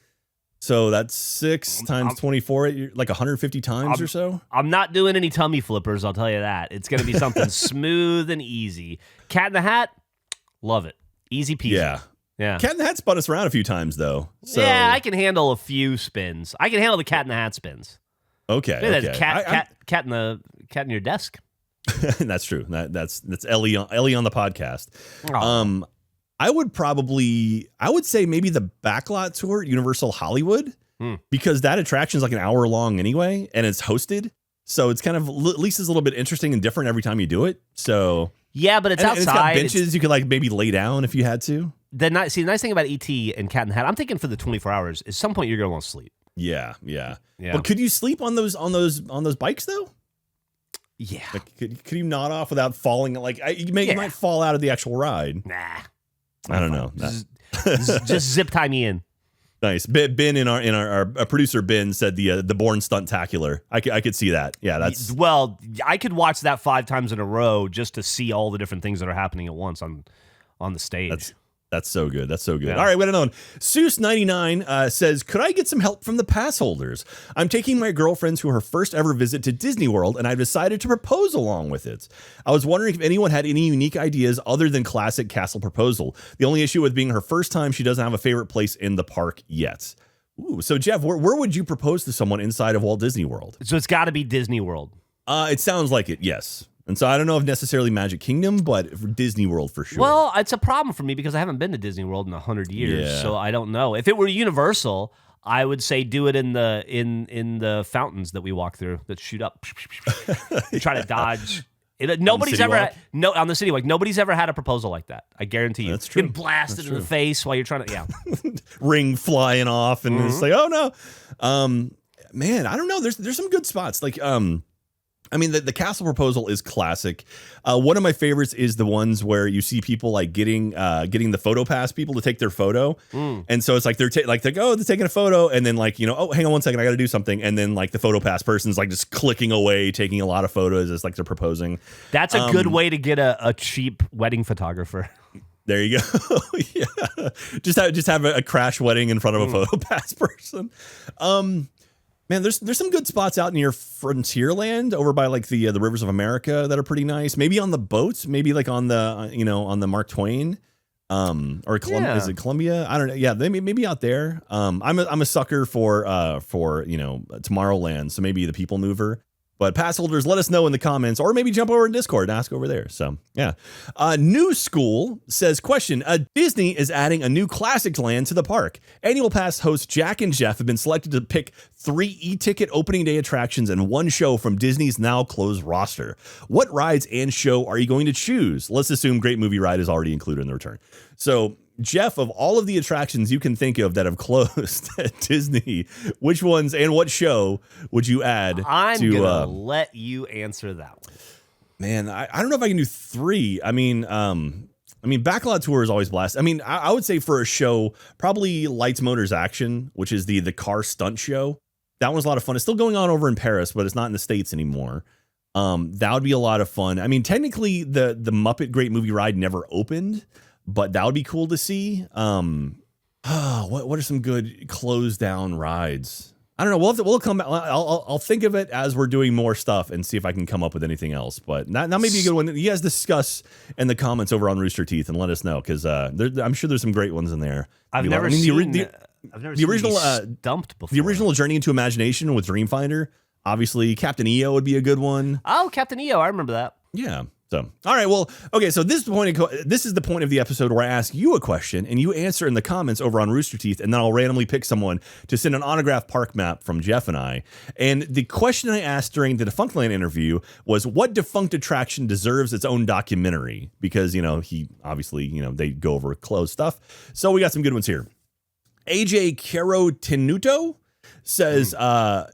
So that's 6 times 24, like 150 times or so? I'm not doing any tummy flippers, I'll tell you that. It's going to be something smooth and easy. Cat in the Hat, love it. Easy peasy. Yeah. Cat in the Hat spun us around a few times, though. So. Yeah, I can handle a few spins. I can handle the Cat in the Hat spins. Okay. Maybe that's cat in your desk. That's true. That's Ellie on the podcast. Oh. I would say maybe the Backlot Tour at Universal Hollywood, because that attraction is like an hour long anyway, and it's hosted. So it's kind of, at least it's a little bit interesting and different every time you do it. So yeah, but it's outside. And it's got benches you could like maybe lay down if you had to. The nice thing about E.T. and Cat in the Hat, I'm thinking for the 24 hours, is some point you're going to want to sleep. Yeah. But could you sleep on those bikes though? Yeah. Like, could you nod off without falling? Like you might fall out of the actual ride. Nah. I don't know. Just zip tie me in. Nice. Ben in our producer Ben said the Born Stuntacular. I could see that. Yeah, that's I could watch that 5 times in a row just to see all the different things that are happening at once on the stage. That's so good. That's so good. Yeah. All right, we got another one. Seuss99 says, could I get some help from the pass holders? I'm taking my girlfriend to her first ever visit to Disney World, and I've decided to propose along with it. I was wondering if anyone had any unique ideas other than classic castle proposal. The only issue with being her first time, she doesn't have a favorite place in the park yet. Ooh, so Jeff, where would you propose to someone inside of Walt Disney World? So it's got to be Disney World. It sounds like it, yes. And so I don't know if necessarily Magic Kingdom, but for Disney World for sure. Well, it's a problem for me because I haven't been to Disney World in 100 years, so I don't know. If it were Universal, I would say do it in the fountains that we walk through that shoot up. You try to dodge. Nobody's ever on the city walk. Nobody's ever had a proposal like that. I guarantee you. That's true. Get blasted in the face while you're trying to ring flying off, and it's like, oh no, man, I don't know. There's some good spots like I mean, the castle proposal is classic. One of my favorites is the ones where you see people like getting the photo pass people to take their photo, and so it's like they're taking a photo, and then like oh, hang on one second, I got to do something, and then like the photo pass person's like just clicking away, taking a lot of photos as like they're proposing. That's a good way to get a cheap wedding photographer. There you go. Yeah, just have a crash wedding in front of a photo pass person. Man, there's some good spots out near Frontierland over by like the Rivers of America that are pretty nice. Maybe on the boats, maybe like on the on the Mark Twain, or Columbia. Is it Columbia? I don't know. Yeah, maybe out there. I'm a sucker for Tomorrowland, so maybe the People Mover. But pass holders, let us know in the comments, or maybe jump over in Discord and ask over there. So, yeah. New School says, question, Disney is adding a new classics land to the park. Annual Pass hosts Jack and Jeff have been selected to pick 3 e-ticket opening day attractions and 1 show from Disney's now closed roster. What rides and show are you going to choose? Let's assume Great Movie Ride is already included in the return. So, Jeff, of all of the attractions you can think of that have closed at Disney, which ones and what show would you add? I'm going to let you answer that one. Man, I don't know if I can do 3. I mean, Backlot Tour is always blast. I mean, I would say for a show, probably Lights, Motors, Action, which is the car stunt show. That one's a lot of fun. It's still going on over in Paris, but it's not in the States anymore. That would be a lot of fun. I mean, technically, the Muppet Great Movie Ride never opened, but that would be cool to see. What are some good closed down rides? I don't know. We'll come back. I'll think of it as we're doing more stuff and see if I can come up with anything else. But that may be a good one. You guys discuss in the comments over on Rooster Teeth and let us know, because I'm sure there's some great ones in there. I've never seen the original Stumped before. The original Journey into Imagination with Dreamfinder. Obviously, Captain EO would be a good one. Oh, Captain EO, I remember that. Yeah. So, all right, well, okay, so this is the point of the episode where I ask you a question and you answer in the comments over on Rooster Teeth, and then I'll randomly pick someone to send an autographed park map from Jeff and I. And the question I asked during the Defunctland interview was, what defunct attraction deserves its own documentary? Because, he obviously, they go over closed stuff. So we got some good ones here. AJ Carotenuto says,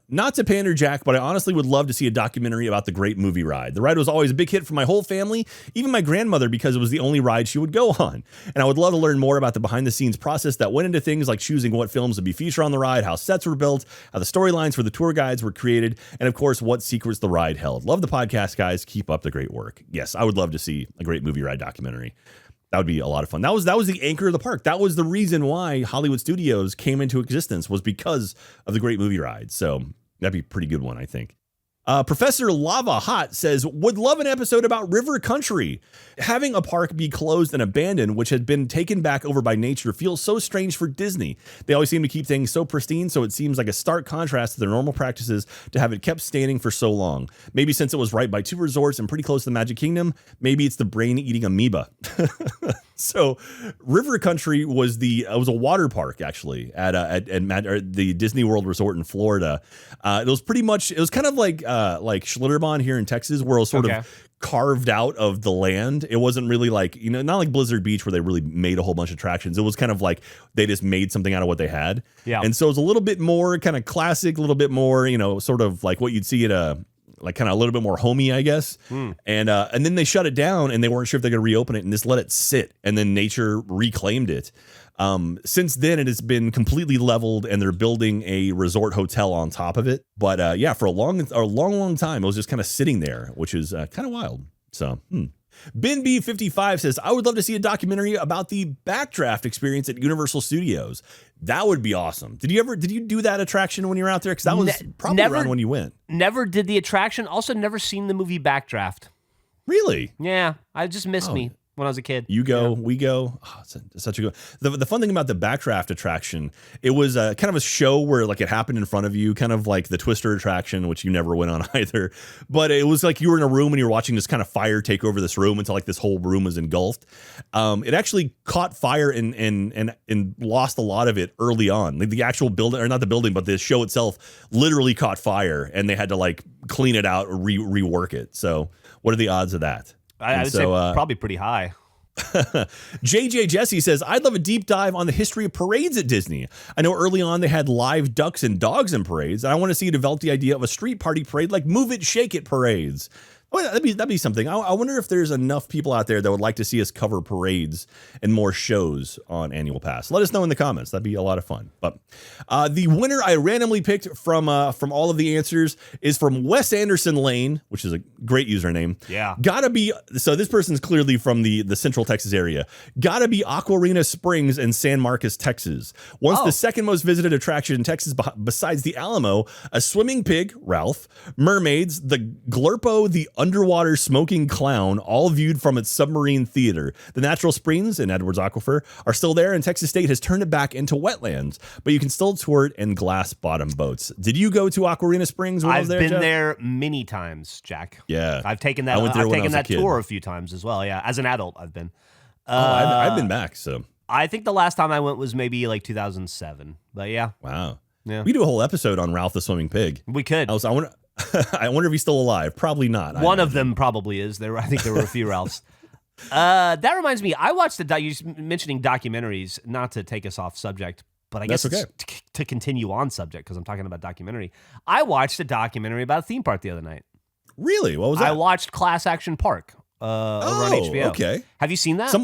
not to pander Jack, but I honestly would love to see a documentary about the Great Movie Ride. The ride was always a big hit for my whole family, even my grandmother, because it was the only ride she would go on. And I would love to learn more about the behind the scenes process that went into things like choosing what films to be featured on the ride, how sets were built, how the storylines for the tour guides were created, and of course, what secrets the ride held. Love the podcast, guys. Keep up the great work. Yes, I would love to see a Great Movie Ride documentary. That would be a lot of fun. That was the anchor of the park. That was the reason why Hollywood Studios came into existence, was because of the Great Movie Ride. So that'd be a pretty good one, I think. Professor Lava Hot says, would love an episode about River Country. Having a park be closed and abandoned, which had been taken back over by nature, feels so strange for Disney. They always seem to keep things so pristine, so it seems like a stark contrast to their normal practices to have it kept standing for so long. Maybe since it was right by 2 resorts and pretty close to the Magic Kingdom, maybe it's the brain-eating amoeba. So River Country was a water park, actually, at the Disney World Resort in Florida. It was kind of like Schlitterbahn here in Texas, where it was sort of carved out of the land. It wasn't really like, not like Blizzard Beach where they really made a whole bunch of attractions. It was kind of like they just made something out of what they had. Yeah. And so it was a little bit more kind of classic, a little bit more, sort of like what you'd see at a little bit more homey, I guess. And then they shut it down and they weren't sure if they're going to reopen it and just let it sit. And then nature reclaimed it. Since then, it has been completely leveled and they're building a resort hotel on top of it. But for a long time, it was just kind of sitting there, which is kind of wild. So, Ben B55 says, I would love to see a documentary about the Backdraft experience at Universal Studios. That would be awesome. Did you do that attraction when you were out there? Because that was probably around when you went. Never did the attraction. Also, never seen the movie Backdraft. Really? Yeah, I just missed me when I was a kid. You go, we go. Oh, it's such a good. The fun thing about the Backdraft attraction, it was kind of a show where like it happened in front of you, kind of like the Twister attraction, which you never went on either. But it was like you were in a room and you were watching this kind of fire take over this room until like this whole room was engulfed. It actually caught fire and lost a lot of it early on. Like the actual building, or not the building, but the show itself literally caught fire and they had to like clean it out or rework it. So what are the odds of that? I would say probably pretty high. JJ Jesse says, I'd love a deep dive on the history of parades at Disney. I know early on they had live ducks and dogs in parades. And I want to see you develop the idea of a street party parade like Move It, Shake It parades. Oh, that'd be something. I wonder if there's enough people out there that would like to see us cover parades and more shows on Annual Pass. Let us know in the comments. That'd be a lot of fun. But the winner I randomly picked from all of the answers is from Wes Anderson Lane, which is a great username. Yeah. Gotta be. So this person's clearly from the Central Texas area. Gotta be Aquarina Springs in San Marcos, Texas. Once the second most visited attraction in Texas besides the Alamo, a swimming pig, Ralph, mermaids, the Glurpo, the underwater smoking clown, all viewed from its submarine theater. The natural springs in Edwards Aquifer are still there, and Texas State has turned it back into wetlands, but you can still tour it in glass bottom boats. Did you go to Aquarina Springs when I was there, I've been Jeff? there many times, Jack. Yeah. I've taken that. I've taken that tour a few times as well. Yeah. As an adult, I've been. I've been back. So I think the last time I went was maybe like 2007, but yeah. Wow. Yeah. We do a whole episode on Ralph the Swimming Pig. We could. I wonder if he's still alive. Probably not. One of them probably is. I think there were a few Ralphs. That reminds me, I watched you mentioning documentaries, not to take us off subject, but I guess okay. to continue on subject because I'm talking about documentary. I watched a documentary about a theme park the other night. Really? What was that? I watched Class Action Park over on HBO. Okay. Have you seen that?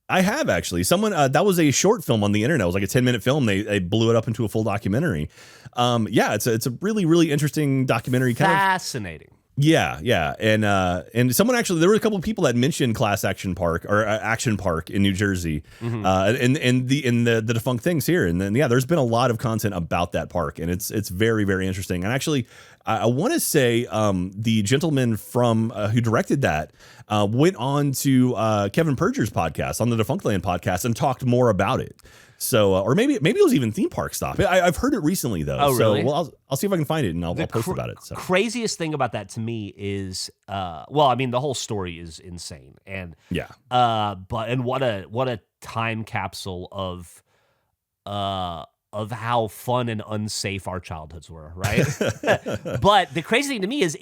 I have actually. Someone that was a short film on the internet. It was like a 10-minute film. They blew it up into a full documentary. It's a really, really interesting documentary. Fascinating. Yeah. And someone actually, there were a couple of people that mentioned Class Action Park or Action Park in New Jersey, and the defunct things here. And then, there's been a lot of content about that park, and it's very, very interesting. And actually, I want to say the gentleman from who directed that went on to Kevin Perjure's podcast, on the Defunctland podcast, and talked more about it. So, or maybe it was even theme park stop. I've heard it recently though. Oh, really? So, well, I'll see if I can find it and I'll post about it. So. Craziest thing about that to me is, the whole story is insane, and what a time capsule of how fun and unsafe our childhoods were, right? But the crazy thing to me is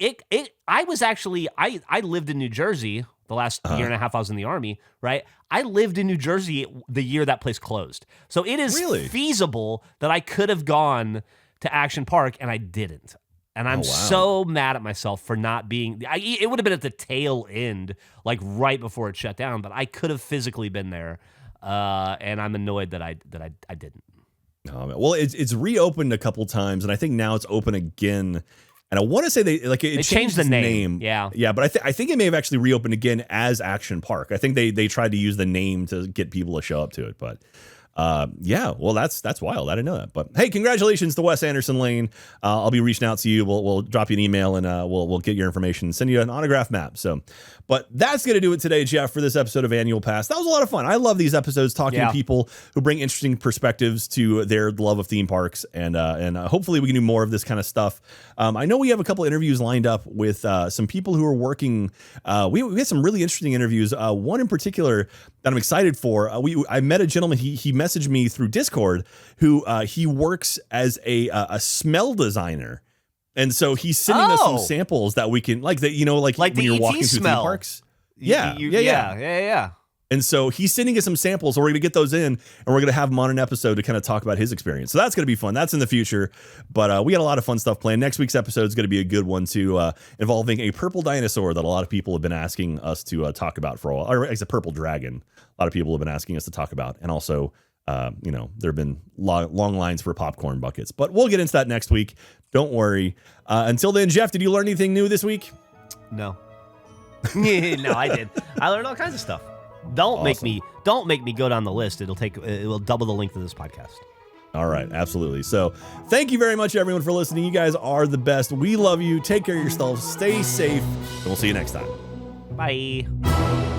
I lived in New Jersey the last year and a half I was in the Army, right? I lived in New Jersey the year that place closed. So it is feasible that I could have gone to Action Park and I didn't. And I'm so mad at myself for not being, it would have been at the tail end, like right before it shut down, but I could have physically been there. And I'm annoyed that I didn't. Well, it's reopened a couple times, and I think now it's open again. And I want to say they changed the name. Yeah, but I think it may have actually reopened again as Action Park. I think they tried to use the name to get people to show up to it, but. Well, that's wild. I didn't know that. But hey, congratulations to Wes Anderson Lane. I'll be reaching out to you. We'll drop you an email and we'll get your information and send you an autograph map. So, but that's going to do it today, Jeff, for this episode of Annual Pass. That was a lot of fun. I love these episodes talking to people who bring interesting perspectives to their love of theme parks. And hopefully we can do more of this kind of stuff. I know we have a couple interviews lined up with some people who are working. We had some really interesting interviews. One in particular that I'm excited for. I met a gentleman. He messaged me through Discord who he works as a smell designer And so he's sending us some samples that we can, like that, you know, like when you're walking through theme parks. Yeah. And so he's sending us some samples. So we're going to get those in, and we're going to have him on an episode to kind of talk about his experience. So that's going to be fun. That's in the future. But we got a lot of fun stuff planned. Next week's episode is going to be a good one too, involving a purple dinosaur that a lot of people have been asking us to talk about for a while. Or it's a purple dragon. A lot of people have been asking us to talk about. And also, you know, there have been long lines for popcorn buckets. But we'll get into that next week. Don't worry. Until then, Jeff, did you learn anything new this week? No. No, I did. I learned all kinds of stuff. Don't make me go down the list. It will double the length of this podcast. All right, absolutely. So thank you very much, everyone, for listening. You guys are the best. We love you. Take care of yourselves. Stay safe. And we'll see you next time. Bye.